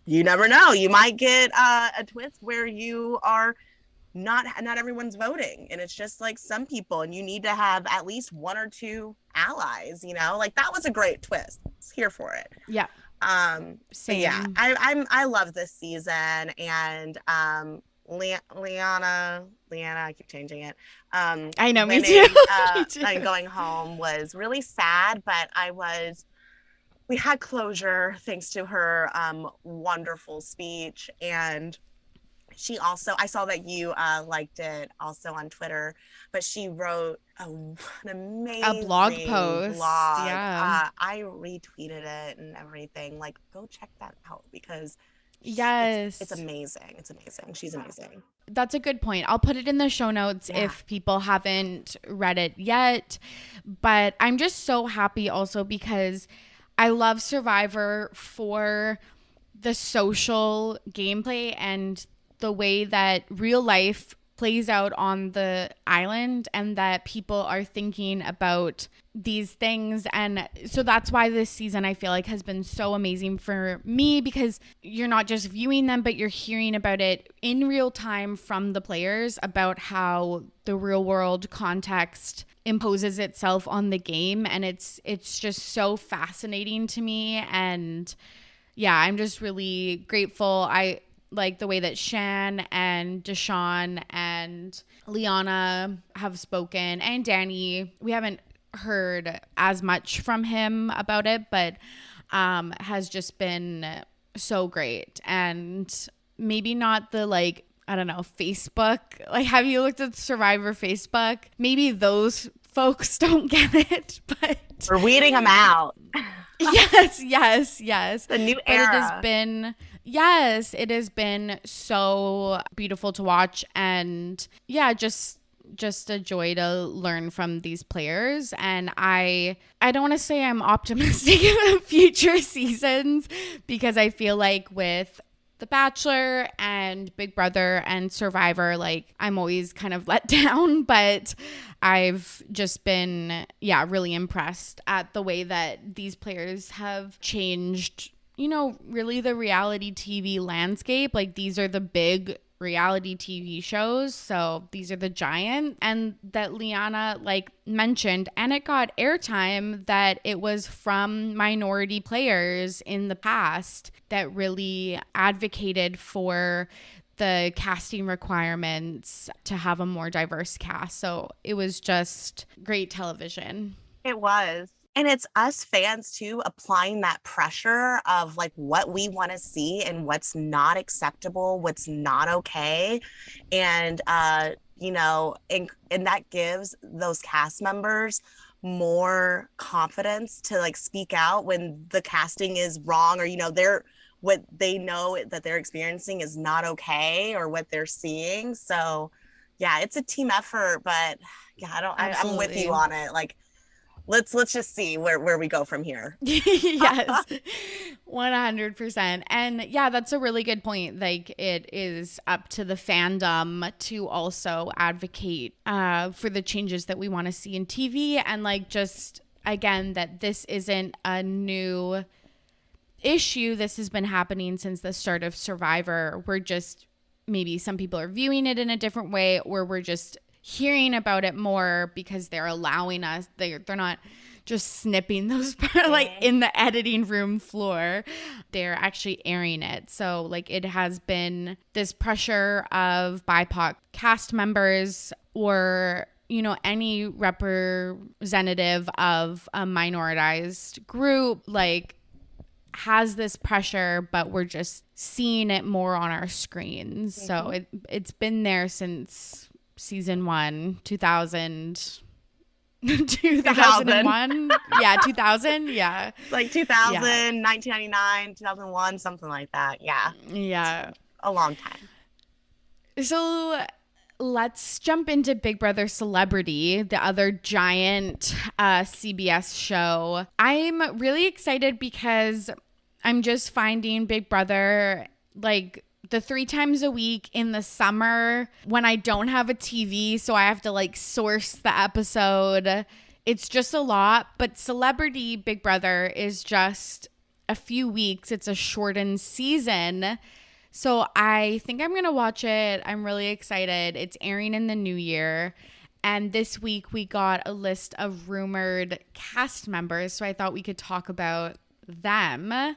you never know. You might get a twist where you are not everyone's voting, and it's just like some people, and you need to have at least one or two allies. Like that was a great twist. I was here for it. yeah, Same. Yeah, I love this season, and Leanna, I keep changing it. I know, winning, me too. Me too. And going home was really sad, but we had closure thanks to her wonderful speech. And she also, I saw that you liked it also on Twitter, but she wrote an amazing blog post. Yeah. I retweeted it and everything. Like, go check that out because yes, it's amazing. It's amazing. She's amazing. That's a good point. I'll put it in the show notes if people haven't read it yet. But I'm just so happy also because I love Survivor for the social gameplay and the way that real life plays out on the island, and that people are thinking about these things. And so that's why this season I feel like has been so amazing for me, because you're not just viewing them, but you're hearing about it in real time from the players about how the real world context imposes itself on the game. And it's just so fascinating to me. And yeah, I'm just really grateful. I like the way that Shan and Deshawn and Liana have spoken, and Danny. We haven't heard as much from him about it, but has just been so great. And maybe not the I don't know, Facebook. Like, have you looked at Survivor Facebook? Maybe those folks don't get it, but we're weeding them out. yes. The new era. But it has been so beautiful to watch, and yeah, just a joy to learn from these players. And I don't want to say I'm optimistic about future seasons, because I feel like with The Bachelor and Big Brother and Survivor, like I'm always kind of let down, but I've just been, really impressed at the way that these players have changed, really the reality TV landscape. Like, these are the big reality TV shows, so these are the giant, and that Liana mentioned, and it got airtime, that it was from minority players in the past that really advocated for the casting requirements to have a more diverse cast. So it was just great television. It was. And it's us fans too, applying that pressure of what we want to see and what's not acceptable, what's not okay. And, and that gives those cast members more confidence to speak out when the casting is wrong, or, what they know that they're experiencing is not okay, or what they're seeing. So yeah, it's a team effort, but yeah, I'm with you on it. Let's just see where we go from here. Yes, 100%. And yeah, that's a really good point. It is up to the fandom to also advocate for the changes that we want to see in TV. And just, again, that this isn't a new issue. This has been happening since the start of Survivor. We're just, maybe some people are viewing it in a different way, or we're just hearing about it more because they're allowing us. They're not just snipping those in the editing room floor. They're actually airing it. So it has been this pressure of BIPOC cast members or, you know, any representative of a minoritized group, like, has this pressure, but we're just seeing it more on our screens. So it's been there since season 1, 2000. 2001. Yeah, 2000. Yeah. Like 2000, yeah. 1999, 2001, something like that. Yeah. Yeah. A long time. So let's jump into Big Brother Celebrity, the other giant CBS show. I'm really excited because I'm just finding Big Brother like the 3 times a week in the summer when I don't have a TV, so I have to like source the episode. It's just a lot, but Celebrity Big Brother is just a few weeks. It's a shortened season. So I think I'm going to watch it. I'm really excited. It's airing in the new year. And this week we got a list of rumored cast members, so I thought we could talk about them.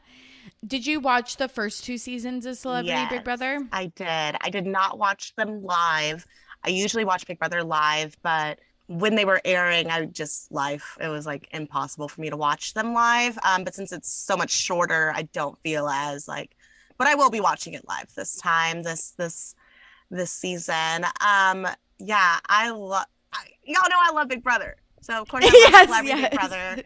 Did you watch the first 2 seasons of Celebrity Big Brother? I did. I did not watch them live. I usually watch Big Brother live, but when they were airing, it was like impossible for me to watch them live. But since it's so much shorter, I don't feel as like, but I will be watching it live this time, this season. Yeah, y'all know I love Big Brother. So of course I love Celebrity Big Brother.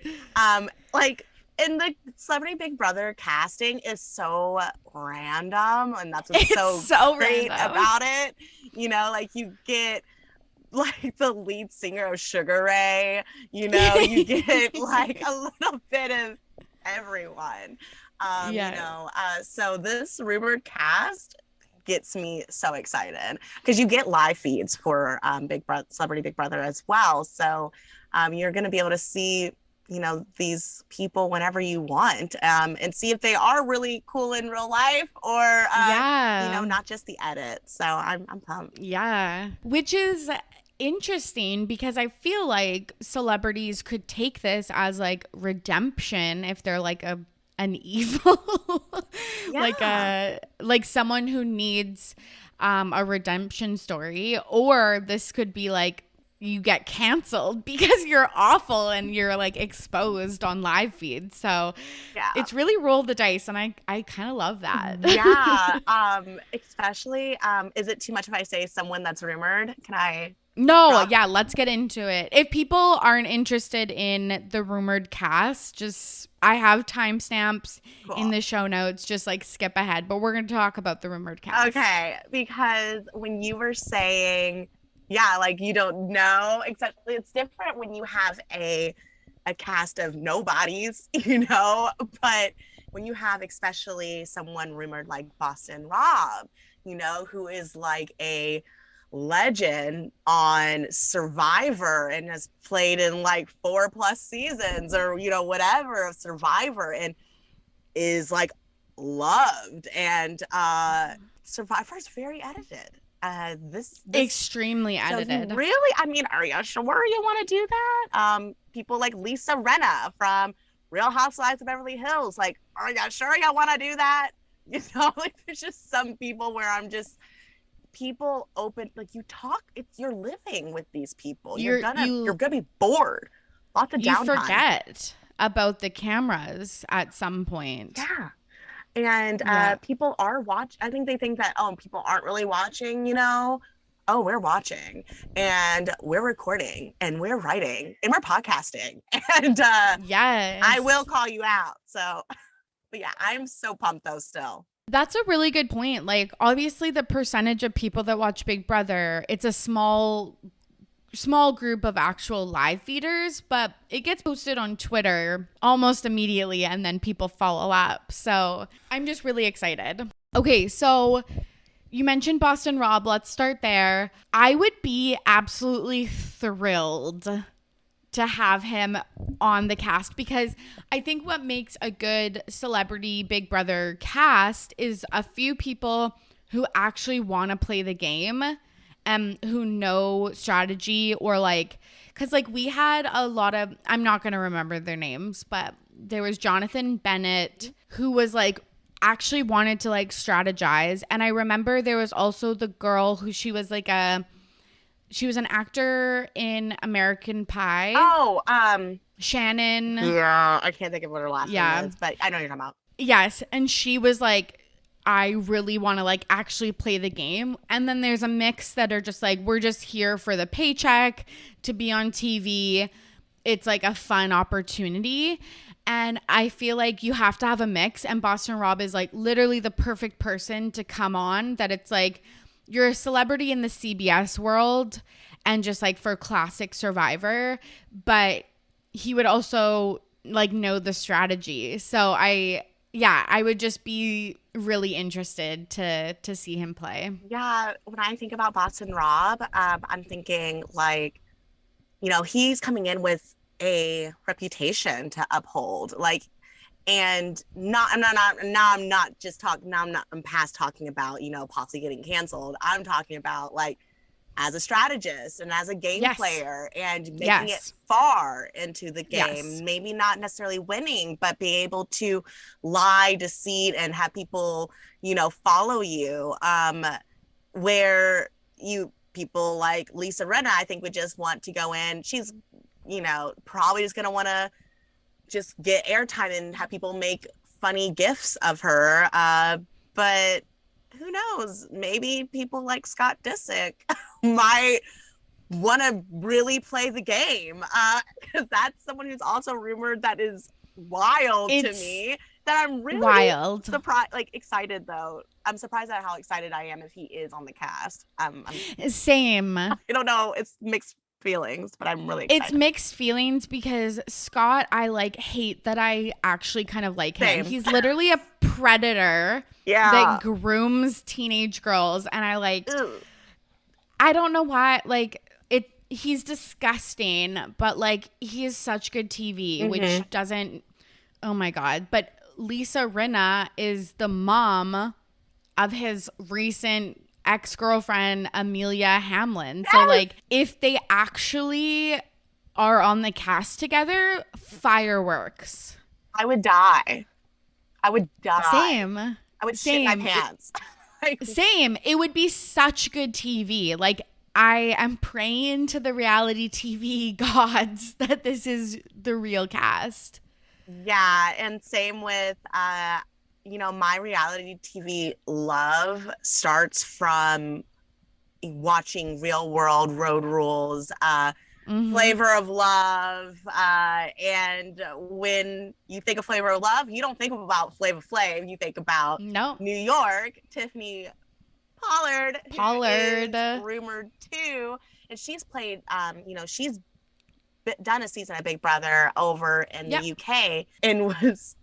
Like, and the Celebrity Big Brother casting is so random, and that's what's so great about it. You know, like you get like the lead singer of Sugar Ray, you know, you get like a little bit of everyone. You know, so this rumored cast gets me so excited because you get live feeds for Celebrity Big Brother as well. So you're going to be able to see, you know, these people whenever you want, and see if they are really cool in real life or, you know, not just the edit. So I'm pumped. Yeah. Which is interesting because I feel like celebrities could take this as like redemption if they're like an evil, like someone who needs a redemption story, or this could be like, you get canceled because you're awful and you're like exposed on live feeds. So it's really roll the dice, and I kind of love that. Yeah. Especially, is it too much if I say someone that's rumored? Can I? No, yeah, let's get into it. If people aren't interested in the rumored cast, I have timestamps in the show notes. Just like skip ahead, but we're going to talk about the rumored cast. Okay, because when you were saying, yeah, like you don't know, except it's different when you have a cast of nobodies, you know, but when you have especially someone rumored like Boston Rob, you know, who is like a legend on Survivor and has played in like 4+ seasons or, you know, whatever of Survivor, and is like loved, and Survivor is very edited. This extremely edited. So really, I mean, are you sure you want to do that? People like Lisa Rinna from Real Housewives of Beverly Hills, like, are you sure you want to do that? You know, like there's just some people where I'm just, people open, like you talk, you're living with these people. You're gonna be bored. Lots of downtime. You forget about the cameras at some point. Yeah. And people are I think they think that, people aren't really watching, you know. Oh, we're watching, and we're recording, and we're writing, and we're podcasting. And yes, I will call you out. So, but yeah, I'm so pumped though still. That's a really good point. Like, obviously the percentage of people that watch Big Brother, it's a small group of actual live feeders, but it gets posted on Twitter almost immediately, and then people follow up. So I'm just really excited. Okay, so you mentioned Boston Rob. Let's start there. I would be absolutely thrilled to have him on the cast, because I think what makes a good Celebrity Big Brother cast is a few people who actually want to play the game, who know strategy, or like, because like we had a lot of, I'm not going to remember their names, but there was Jonathan Bennett who was like actually wanted to like strategize. And I remember there was also the girl who she She was an actor in American Pie. Oh, Shannon. yeah, I can't think of what her last Yeah. name is, but I know what you're talking about. Yes, and she was like, I really want to like actually play the game. And then there's a mix that are just like, we're just here for the paycheck to be on TV. It's like a fun opportunity. And I feel like you have to have a mix. And Boston Rob is like literally the perfect person to come on, that it's like you're a celebrity in the CBS world and just like for classic Survivor, but he would also like know the strategy. So I would just be really interested to see him play. Yeah, when I think about Boston Rob, I'm thinking like, he's coming in with a reputation to uphold. Like, and I'm past talking about, possibly getting canceled. I'm talking about like as a strategist and as a game player and making it far into the game, maybe not necessarily winning, but be able to lie, deceit, and have people, follow you. Where people like Lisa Rinna, I think, would just want to go in. She's, probably just going to want to just get airtime and have people make funny gifs of her. But who knows? Maybe people like Scott Disick might want to really play the game, because that's someone who's also rumored that is wild to me. That I'm really surprised, like excited though. I'm surprised at how excited I am if he is on the cast. Same. I don't know. It's mixed feelings, but I'm really excited. It's mixed feelings because Scott, I like hate that I actually kind of like him. He's literally a predator that grooms teenage girls, and I like I don't know why, like he's disgusting, but like he is such good TV, which doesn't, oh my God. But Lisa Rinna is the mom of his recent ex-girlfriend Amelia Hamlin. So like if they actually are on the cast together, fireworks. I would die. Same. I would shit my pants. Same. It would be such good TV. Like I am praying to the reality TV gods that this is the real cast. Yeah, and same with my reality TV love starts from watching Real World, Road Rules, Flavor of Love, and when you think of Flavor of Love, you don't think about Flavor Flav, you think about New York, Tiffany Pollard, who is rumored too, and she's played, she's done a season of Big Brother over in the UK and was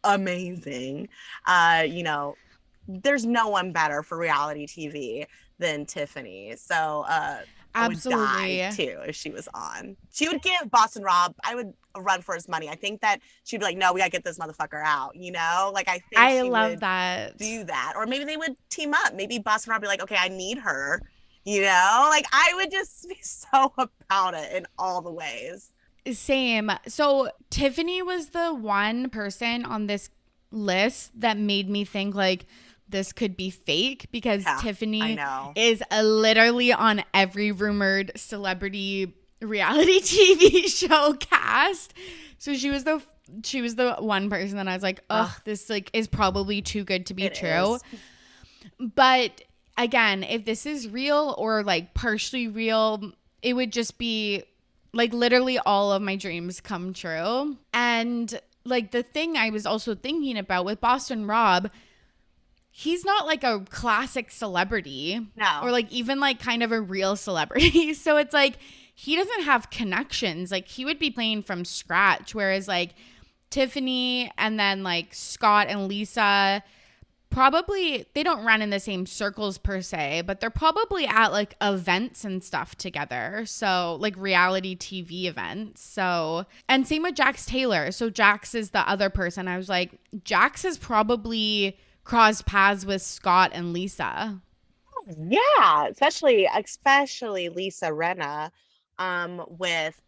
amazing. There's no one better for reality TV than Tiffany. So absolutely. I would die too if she was on. She would give Boston Rob, I would run for his money. I think that she'd be like, no, we gotta get this motherfucker out, like I think I love that. Do that. Or maybe they would team up. Maybe Boston Rob would be like, okay, I need her, like I would just be so about it in all the ways. Same. So Tiffany was the one person on this list that made me think like this could be fake, because Tiffany is literally on every rumored celebrity reality TV show cast. So she was the one person that I was like, this like is probably too good to be true. But again, if this is real or like partially real, it would just be like literally all of my dreams come true. And like the thing I was also thinking about with Boston Rob, he's not like a classic celebrity. No. Or like even like kind of a real celebrity. So it's like he doesn't have connections. Like he would be playing from scratch. Whereas like Tiffany and then like Scott and Lisa, probably they don't run in the same circles per se, but they're probably at like events and stuff together. So like reality TV events. So, and same with Jax Taylor. So Jax is the other person. I was like, Jax has probably crossed paths with Scott and Lisa. Yeah, especially Lisa Rinna, with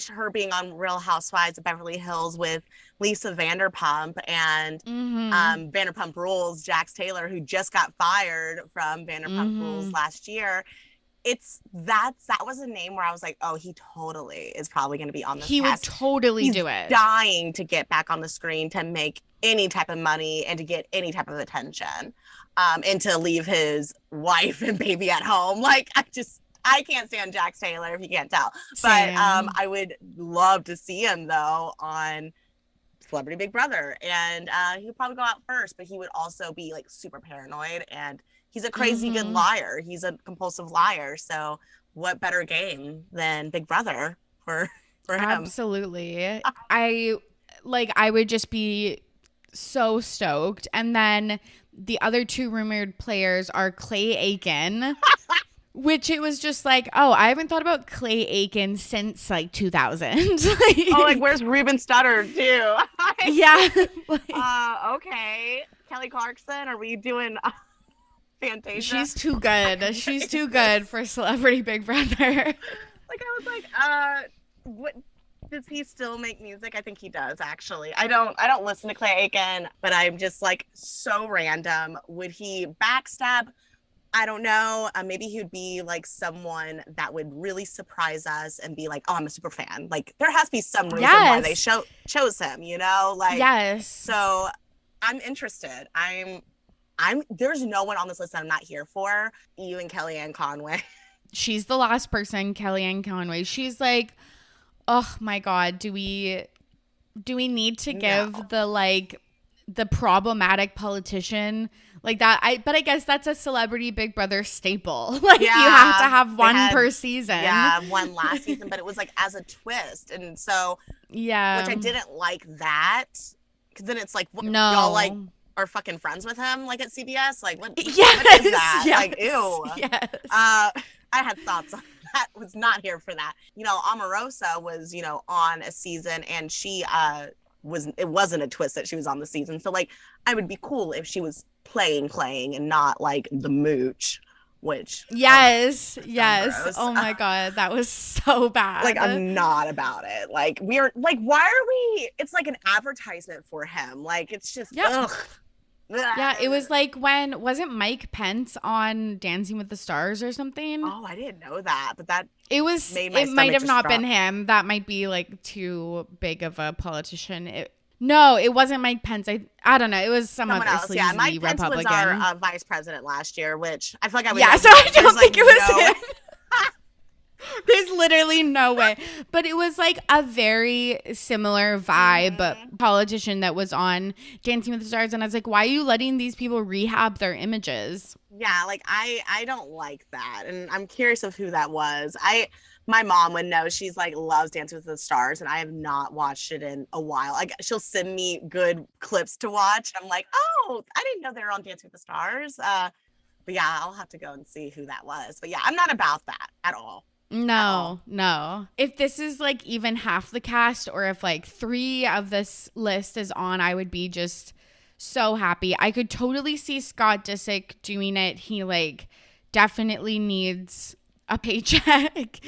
her being on Real Housewives of Beverly Hills with Lisa Vanderpump and Vanderpump Rules, Jax Taylor, who just got fired from Vanderpump Rules last year. that was a name where I was like, oh, he totally is probably going to be on this He would cast. totally He's do it. dying to get back on the screen to make any type of money and to get any type of attention, and to leave his wife and baby at home. Like, I can't stand Jax Taylor, if you can't tell. Same. But I would love to see him though on Celebrity Big Brother, and he would probably go out first, but he would also be like super paranoid, and he's a crazy good liar. He's a compulsive liar. So what better game than Big Brother for him? Absolutely. I would just be so stoked. And then the other two rumored players are Clay Aiken. Which it was just like, oh, I haven't thought about Clay Aiken since like 2000. Where's Ruben Studdard too? Yeah. Okay. Kelly Clarkson, are we doing Fantasia? She's too good. She's too good for Celebrity Big Brother. Like, I was like, what? Does he still make music? I think he does, actually. I don't listen to Clay Aiken, but I'm just like, so random. Would he backstab? I don't know. Maybe he would be like someone that would really surprise us and be like, oh, I'm a super fan. Like, there has to be some reason why they chose him, you know? Like, yes. So I'm interested. There's no one on this list that I'm not here for. You and Kellyanne Conway. She's the last person, Kellyanne Conway. She's like, oh my God, do we need to give the problematic politician like that? But I guess that's a Celebrity Big Brother staple. Like, you have to have one per season. Yeah, one last season, but it was like as a twist. And so, yeah, which I didn't like that, because then it's like, no, y'all like are fucking friends with him, like at CBS. Like, what is that? Yes, like, ew. Yes. I had thoughts on that. Was not here for that. You know, Omarosa was, you know, on a season, and she it wasn't a twist that she was on the season. So like, I would be cool if she was playing and not like the mooch, which yes. Gross. Oh my God, that was so bad. Like, I'm not about it. Like, we're like, why are we? It's like an advertisement for him. Like, it's just ugh. Yeah, it was like, when wasn't Mike Pence on Dancing with the Stars or something? Oh, I didn't know that, but that it might have not been him. That might be like too big of a politician. No, it wasn't Mike Pence. I don't know. It was someone else. Sleazy Mike Pence Republican. was our vice president last year, which I feel like I would. Yeah, so I don't think it was him. There's literally no way. But it was like a very similar vibe politician that was on Dancing with the Stars. And I was like, why are you letting these people rehab their images? Yeah, like, I don't like that. And I'm curious of who that was. My mom would know. She's like, loves Dancing with the Stars, and I have not watched it in a while. Like, she'll send me good clips to watch. I'm like, oh, I didn't know they were on Dancing with the Stars. But yeah, I'll have to go and see who that was. But yeah, I'm not about that at all. No. If this is like even half the cast, or if like 3 of this list is on, I would be just so happy. I could totally see Scott Disick doing it. He like definitely needs a paycheck.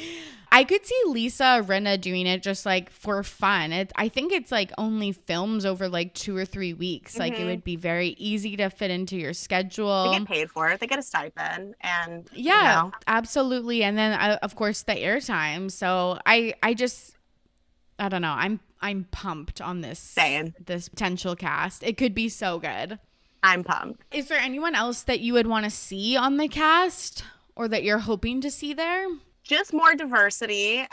I could see Lisa Rinna doing it just like for fun. I think it's like only films over like 2 or 3 weeks. Like, it would be very easy to fit into your schedule. They get paid for it. They get a stipend, and yeah, absolutely. And then of course the airtime. So I don't know. I'm pumped on this potential cast. It could be so good. I'm pumped. Is there anyone else that you would want to see on the cast, or that you're hoping to see there? Just more diversity,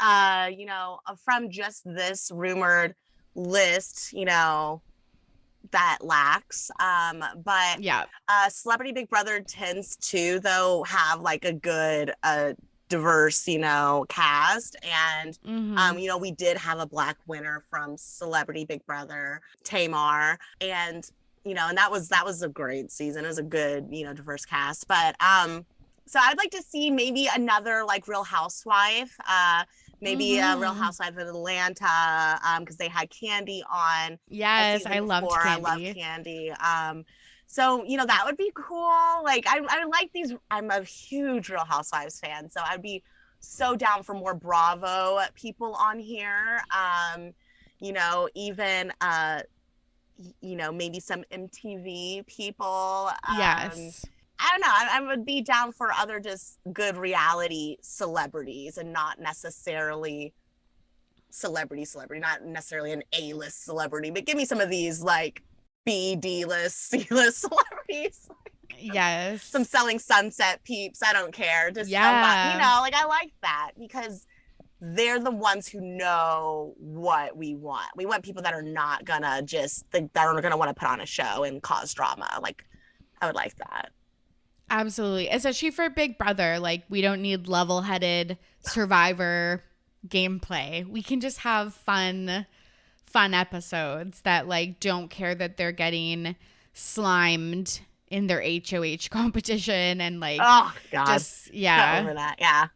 you know, from just this rumored list, you know, that lacks. But yeah, Celebrity Big Brother tends to, though, have like a good diverse, you know, cast. And you know, we did have a Black winner from Celebrity Big Brother, Tamar, and you know, and that was a great season. It was a good, you know, diverse cast. But so I'd like to see maybe another like Real Housewife, maybe a Real Housewife of Atlanta, because they had Candy on. Yes, I loved Candy. I love Candy. So, you know, that would be cool. Like, I like these. I'm a huge Real Housewives fan, so I'd be so down for more Bravo people on here. You know, even you know, maybe some MTV people. Yes. I don't know. I would be down for other just good reality celebrities and not necessarily celebrity, not necessarily an A-list celebrity, but give me some of these like B, D-list, C-list celebrities. Yes. Some Selling Sunset peeps. I don't care. Just yeah. somebody, like I like that because they're the ones who know what we want. We want people that are not gonna that are gonna want to put on a show and cause drama. Like, I would like that. Absolutely. Especially for Big Brother. Like, we don't need level-headed Survivor gameplay. We can just have fun episodes that, like, don't care that they're getting slimed in their HOH competition and, like, oh, God. Just, yeah. Get over that. Yeah.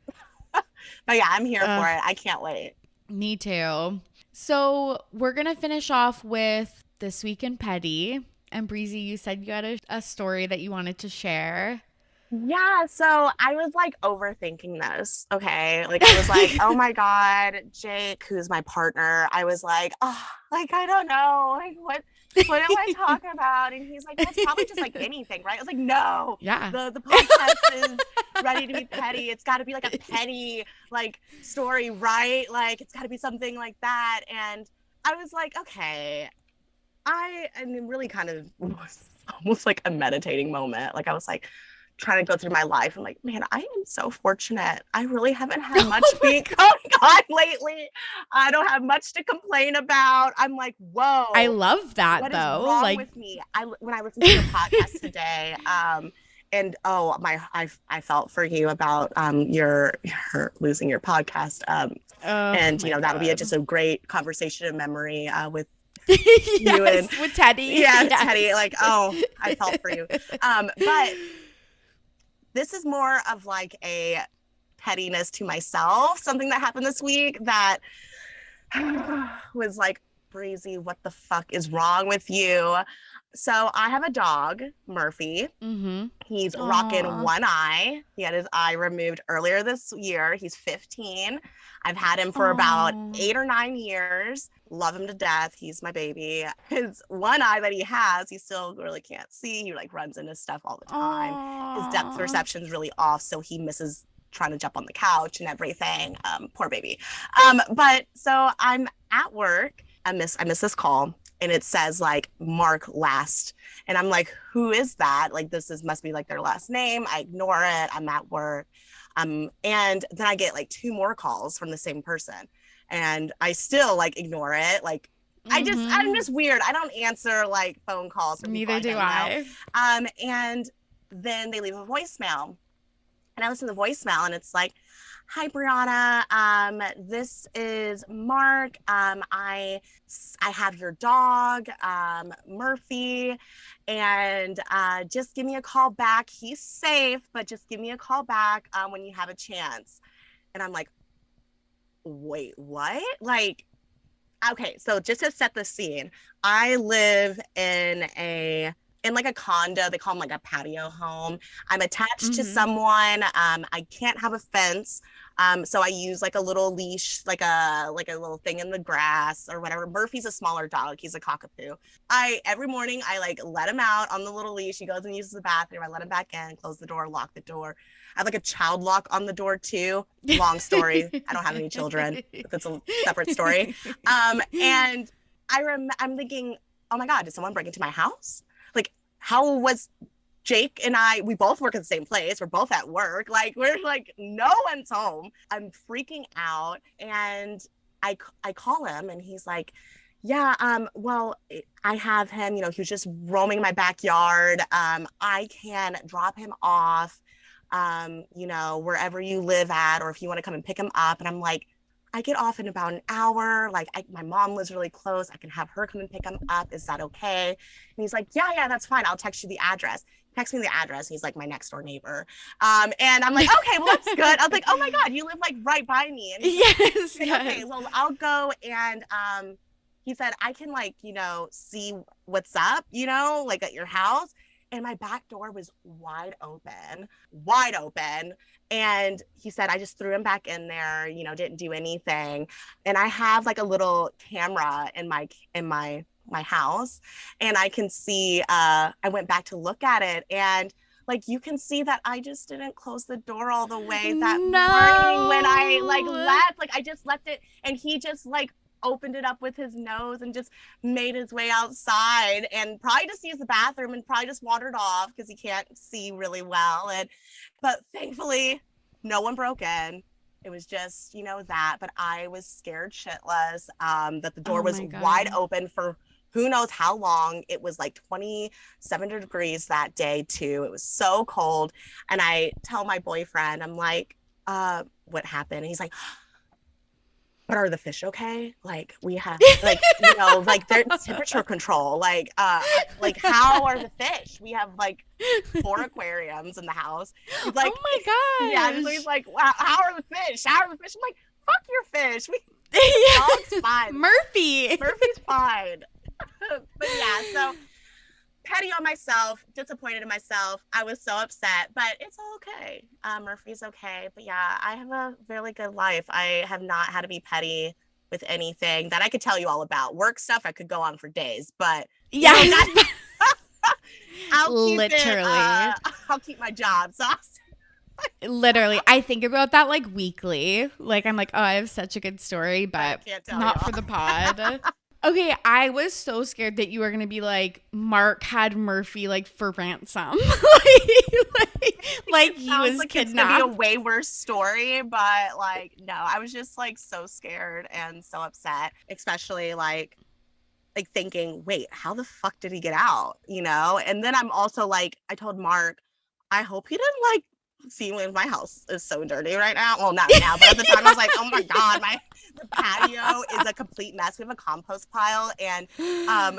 But yeah, I'm here for it. I can't wait. Me too. So we're going to finish off with This Week in Petty. And Breezy, you said you had a story that you wanted to share. Yeah, so I was like overthinking this. Okay. Like I was like, oh my God, Jake, who's my partner, I was like, oh, like I don't know. Like what do I talk about? And he's like, that's probably just like anything, right? I was like, no. Yeah. The podcast is ready to be petty. It's gotta be like a petty like story, right? Like it's gotta be something like that. And I was like, okay. And really kind of was almost like a meditating moment. Like I was like trying to go through my life. I'm like, man, I am so fortunate. I really haven't had much going on lately. I don't have much to complain about. I'm like, whoa. I love that what though. Is wrong with me? When I listened to your podcast today, and I felt for you about your losing your podcast. And you know, that'll be just a great conversation and memory with yes, you and with Teddy. Yeah, yes. Teddy. Like, oh, I felt for you. But this is more of like a pettiness to myself, something that happened this week that was like, Breezy, what the fuck is wrong with you? So I have a dog, Murphy. Mm-hmm. He's rocking one eye. He had his eye removed earlier this year. He's 15. I've had him for about 8 or 9 years. Love him to death. He's my baby. His one eye that he has, he still really can't see. He like runs into stuff all the time. Aww. His depth perception's really off, so he misses trying to jump on the couch and everything. Poor baby. But so I'm at work. I miss this call. And it says like Mark last. And I'm like, who is that? Like must be like their last name. I ignore it. I'm at work. And then I get like 2 more calls from the same person. And I still like ignore it. Like I'm just weird. I don't answer like phone calls. Neither do I. And then they leave a voicemail. And I listen to the voicemail and it's like, hi, Brianna. This is Mark. I have your dog, Murphy, and just give me a call back. He's safe, but just give me a call back when you have a chance. And I'm like, wait, what? Like, okay, so just to set the scene, I live in like a condo. They call them like a patio home. I'm attached to someone. I can't have a fence. So I use like a little leash, like a little thing in the grass or whatever. Murphy's a smaller dog. He's a cockapoo. Every morning I like let him out on the little leash. He goes and uses the bathroom. I let him back in, close the door, lock the door. I have like a child lock on the door too. Long story. I don't have any children. That's a separate story. And I'm thinking, oh my God, did someone break into my house? Like, how was Jake and we both work at the same place. We're both at work. Like, we're like, no one's home. I'm freaking out. And I call him and he's like, yeah, well, I have him, he was just roaming my backyard. I can drop him off, wherever you live at, or if you want to come and pick him up. And I'm like, I get off in about an hour. Like my mom lives really close. I can have her come and pick him up. Is that okay? And he's like, yeah, that's fine. I'll text you the address. Text me the address. He's like my next door neighbor. And I'm like, okay, well, that's good. I was like, oh my God, you live like right by me. And yes, like, okay, well, I'll go. And he said, I can like, see what's up, like at your house. And my back door was wide open. And he said, I just threw him back in there, didn't do anything. And I have like a little camera in my house, and I can see, I went back to look at it, and like you can see that I just didn't close the door all the way that morning when I like No. left. Like I just left it and he just like opened it up with his nose and just made his way outside and probably just used the bathroom and probably just wandered off because he can't see really well. But thankfully no one broke in. It was just, that, but I was scared shitless, that the door was wide open for who knows how long. It was like 27 degrees that day too. It was so cold. And I tell my boyfriend, I'm like, what happened? And he's like, but are the fish okay? Like we have like, like their temperature control. Like how are the fish? We have like 4 aquariums in the house. He's like, oh my god. Yeah, so he's like, wow, how are the fish? How are the fish? I'm like, fuck your fish. Dog's fine. Murphy's fine. But yeah, so petty on myself, disappointed in myself. I was so upset, but it's all okay. Murphy's okay. But yeah, I have a really good life. I have not had to be petty with anything that I could tell you all about. Work stuff, I could go on for days, but I'll keep my job. So literally, I think about that like weekly. Like I'm like, oh, I have such a good story, but not for the pod. Okay, I was so scared that you were gonna be like, Mark had Murphy like for ransom, like he was like kidnapped. It's gonna be a way worse story, but like no, I was just like so scared and so upset, especially like thinking, wait, how the fuck did he get out? And then I'm also like, I told Mark, I hope he didn't like see when my house is so dirty right now. Well, not now, but at the time I was like, oh my god, the patio is a complete mess. We have a compost pile, and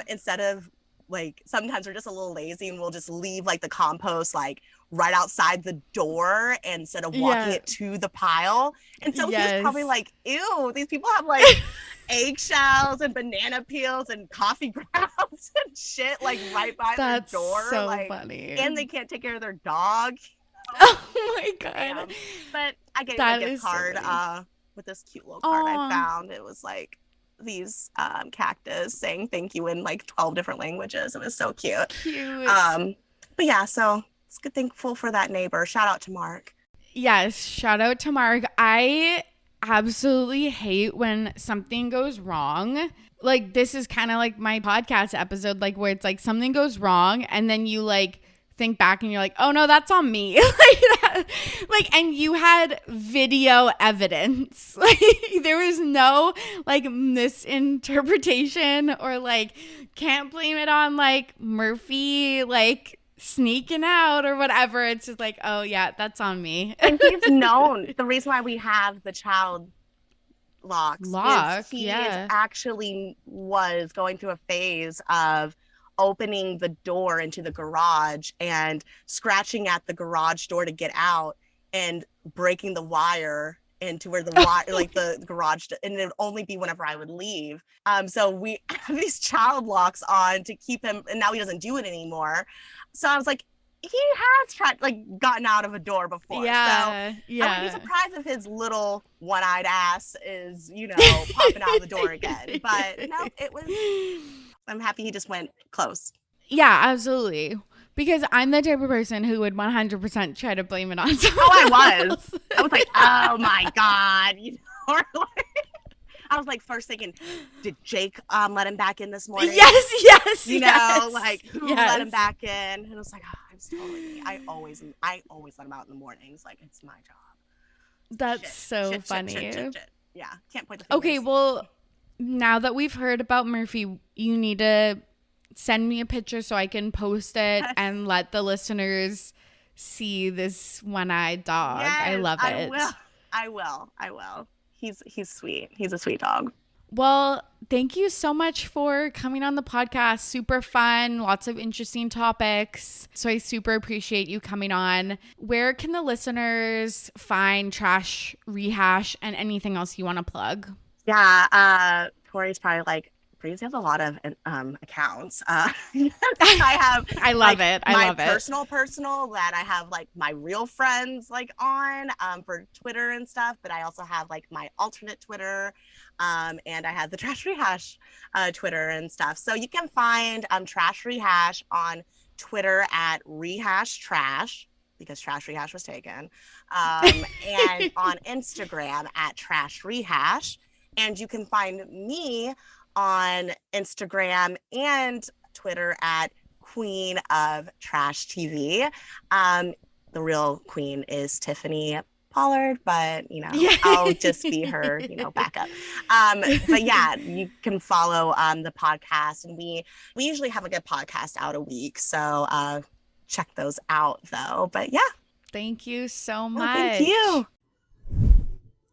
instead of like, sometimes we're just a little lazy and we'll just leave like the compost like right outside the door instead of walking it to the pile. And so he was probably like, ew, these people have like eggshells and banana peels and coffee grounds and shit like right by their door. That's so like, funny. And they can't take care of their dog. Oh my god. But I gave a gift card with this cute little card I found. It was like these cactus saying thank you in like 12 different languages. It was so cute. But yeah, so it's good, thankful for that neighbor. Shout out to Mark. Yes, shout out to Mark. I absolutely hate when something goes wrong. Like this is kind of like my podcast episode, like where it's like something goes wrong and then you like think back and you're like, oh no, that's on me. And you had video evidence. Like there was no like misinterpretation or like can't blame it on like Murphy like sneaking out or whatever. It's just like, oh yeah, that's on me. And he's known. The reason why we have the child locks is he actually was going through a phase of opening the door into the garage and scratching at the garage door to get out and breaking the wire into where the wire, like the garage, and it would only be whenever I would leave. So we have these child locks on to keep him, and now he doesn't do it anymore. So I was like, he has tried, like, gotten out of a door before. I wouldn't be surprised if his little one-eyed ass is, popping out of the door again. But no, it was. I'm happy he just went close. Yeah, absolutely. Because I'm the type of person who would 100% try to blame it on someone else. I was like, oh my God. I was like first thinking, did Jake let him back in this morning? Yes. Who let him back in? And it was like, oh, I'm totally me. I always let him out in the mornings. Like, it's my job. That's so funny. Shit. Yeah, can't point the fingers. Okay, well, now that we've heard about Murphy, you need to send me a picture so I can post it and let the listeners see this one-eyed dog. Yes, I love it. I will. He's sweet. He's a sweet dog. Well, thank you so much for coming on the podcast. Super fun, lots of interesting topics. So I super appreciate you coming on. Where can the listeners find Trash Rehash and anything else you want to plug? Yeah, Torry's probably like, Breezy has a lot of accounts. I have. I love it. I love it. Personal that I have like my real friends like on for Twitter and stuff. But I also have like my alternate Twitter, and I have the Trash Rehash Twitter and stuff. So you can find Trash Rehash on Twitter at Rehash Trash, because Trash Rehash was taken, and on Instagram at Trash Rehash. And you can find me on Instagram and Twitter at Queen of Trash TV. The real queen is Tiffany Pollard, but I'll just be her, backup. But yeah, you can follow the podcast, and we usually have a good podcast out a week, so check those out though. But yeah, thank you so much. Thank you.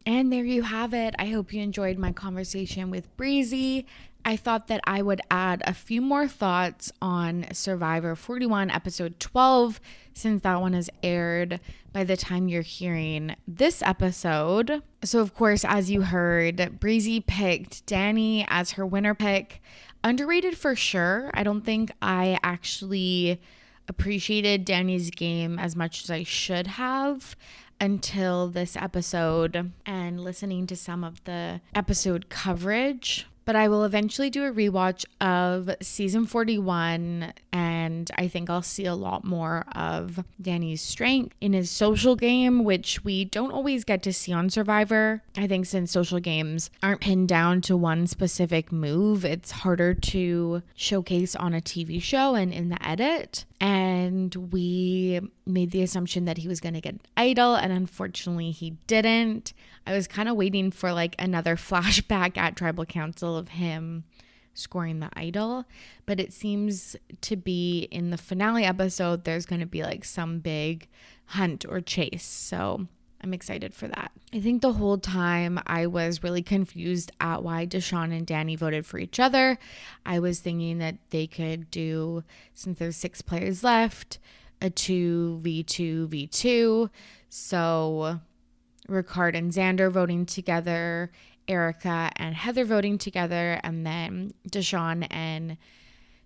And there you have it. I hope you enjoyed my conversation with Breezy. I thought that I would add a few more thoughts on Survivor 41, episode 12, since that one has aired by the time you're hearing this episode. So, of course, as you heard, Breezy picked Danny as her winner pick. Underrated for sure. I don't think I actually appreciated Danny's game as much as I should have until this episode and listening to some of the episode coverage. But I will eventually do a rewatch of season 41, and I think I'll see a lot more of Danny's strength in his social game, which we don't always get to see on Survivor. I think since social games aren't pinned down to one specific move, it's harder to showcase on a TV show and in the edit. And we made the assumption that he was going to get an idol, and unfortunately he didn't. I was kind of waiting for like another flashback at Tribal Council of him scoring the idol, but it seems to be in the finale episode there's going to be like some big hunt or chase. So I'm excited for that. I think the whole time I was really confused at why Deshawn and Danny voted for each other. I was thinking that they could do, since there's 6 players left, a 2v2v2. So Ricard and Xander voting together, Erica and Heather voting together, and then Deshawn and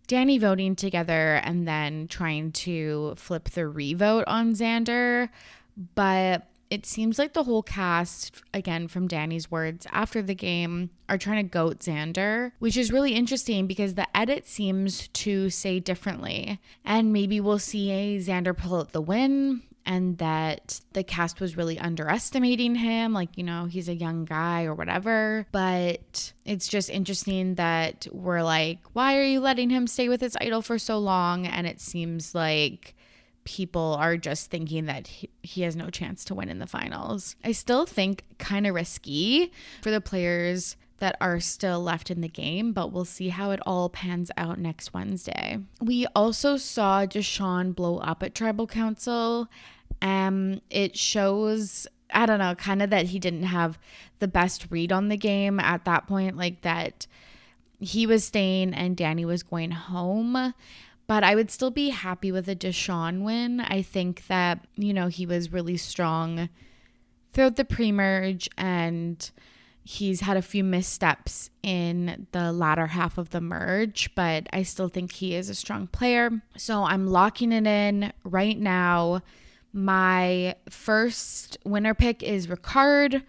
Danny voting together, and then trying to flip the revote on Xander. But it seems like the whole cast, again, from Danny's words after the game, are trying to goat Xander, which is really interesting because the edit seems to say differently. And maybe we'll see a Xander pull out the win, and that the cast was really underestimating him, like, he's a young guy or whatever. But it's just interesting that we're like, why are you letting him stay with his idol for so long? And it seems like people are just thinking that he has no chance to win in the finals. I still think kind of risky for the players that are still left in the game, but we'll see how it all pans out next Wednesday. We also saw Deshawn blow up at Tribal Council. It shows, I don't know, kind of that he didn't have the best read on the game at that point, like that he was staying and Danny was going home. But I would still be happy with a Deshawn win. I think that, he was really strong throughout the pre-merge, and he's had a few missteps in the latter half of the merge, but I still think he is a strong player. So I'm locking it in right now. My first winner pick is Ricard.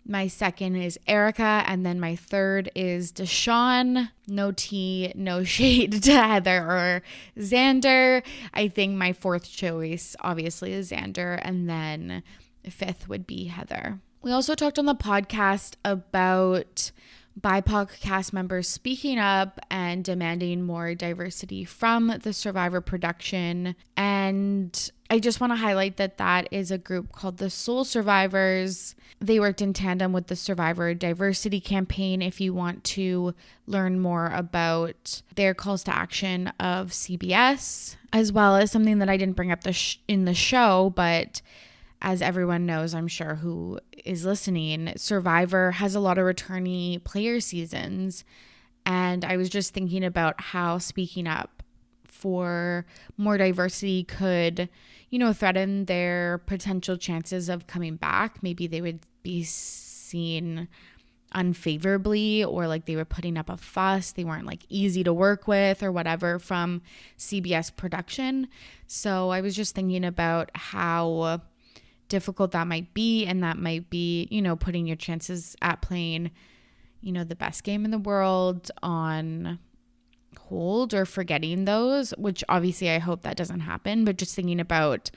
My second is Erica, and then my third is Deshawn. No tea, no shade to Heather or Xander. I think my fourth choice obviously is Xander, and then fifth would be Heather. We also talked on the podcast about BIPOC cast members speaking up and demanding more diversity from the Survivor production. And I just want to highlight that is a group called the Soul Survivors. They worked in tandem with the Survivor Diversity Campaign. If you want to learn more about their calls to action of CBS, as well as something that I didn't bring up in the show, but as everyone knows, I'm sure, who is listening, Survivor has a lot of returnee player seasons. And I was just thinking about how speaking up for more diversity could, threaten their potential chances of coming back. Maybe they would be seen unfavorably, or like they were putting up a fuss. They weren't like easy to work with or whatever from CBS production. So I was just thinking about how difficult that might be, and that might be, putting your chances at playing, the best game in the world on hold or forgetting those, which obviously I hope that doesn't happen, but just thinking about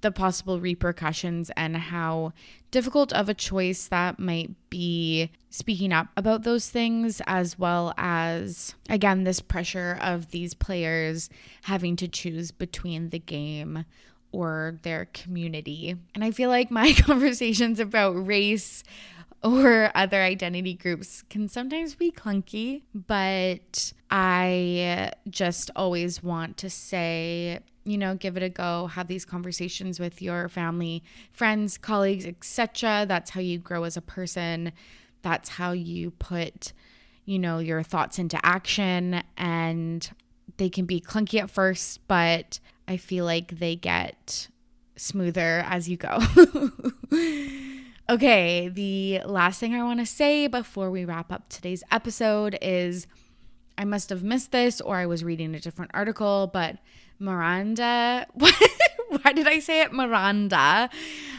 the possible repercussions and how difficult of a choice that might be speaking up about those things, as well as, again, this pressure of these players having to choose between the game or their community. And I feel like my conversations about race or other identity groups can sometimes be clunky, but I just always want to say, give it a go, have these conversations with your family, friends, colleagues, etc. That's how you grow as a person. That's how you put, your thoughts into action, and they can be clunky at first, but I feel like they get smoother as you go. Okay, the last thing I want to say before we wrap up today's episode is I must have missed this or I was reading a different article, but Miranda, why did I say it? Miranda.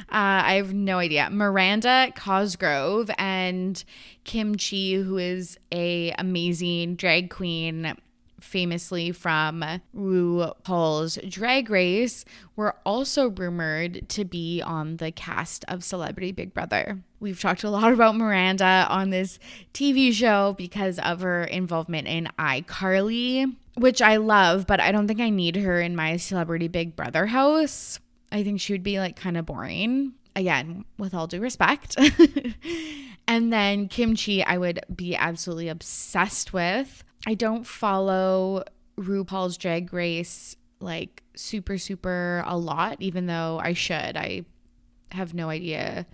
I have no idea. Miranda Cosgrove and Kim Chi, who is a amazing drag queen, famously from RuPaul's Drag Race, were also rumored to be on the cast of Celebrity Big Brother. We've talked a lot about Miranda on this TV show because of her involvement in iCarly, which I love, but I don't think I need her in my Celebrity Big Brother house. I think she would be kind of boring. Again, with all due respect. And then Kim Chi, I would be absolutely obsessed with. I don't follow RuPaul's Drag Race super a lot, even though I should. I have no idea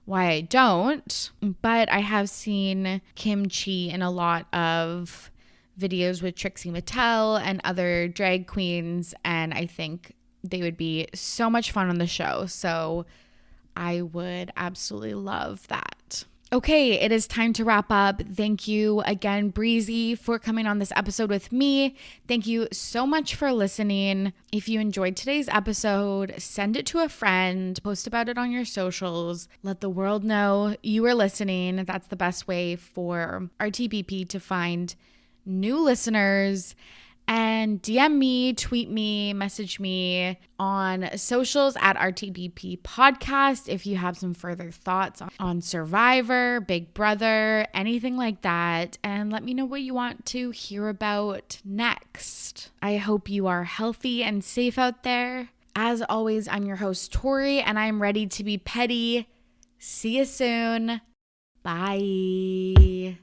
why I don't, but I have seen Kim Chi in a lot of videos with Trixie Mattel and other drag queens, and I think they would be so much fun on the show. So I would absolutely love that. Okay, it is time to wrap up. Thank you again, Breezy, for coming on this episode with me. Thank you so much for listening. If you enjoyed today's episode, send it to a friend, post about it on your socials, let the world know you were listening. That's the best way for RTBP to find new listeners. And DM me, tweet me, message me on socials at RTBP Podcast if you have some further thoughts on Survivor, Big Brother, anything like that. And let me know what you want to hear about next. I hope you are healthy and safe out there. As always, I'm your host, Torry, and I'm ready to be petty. See you soon. Bye.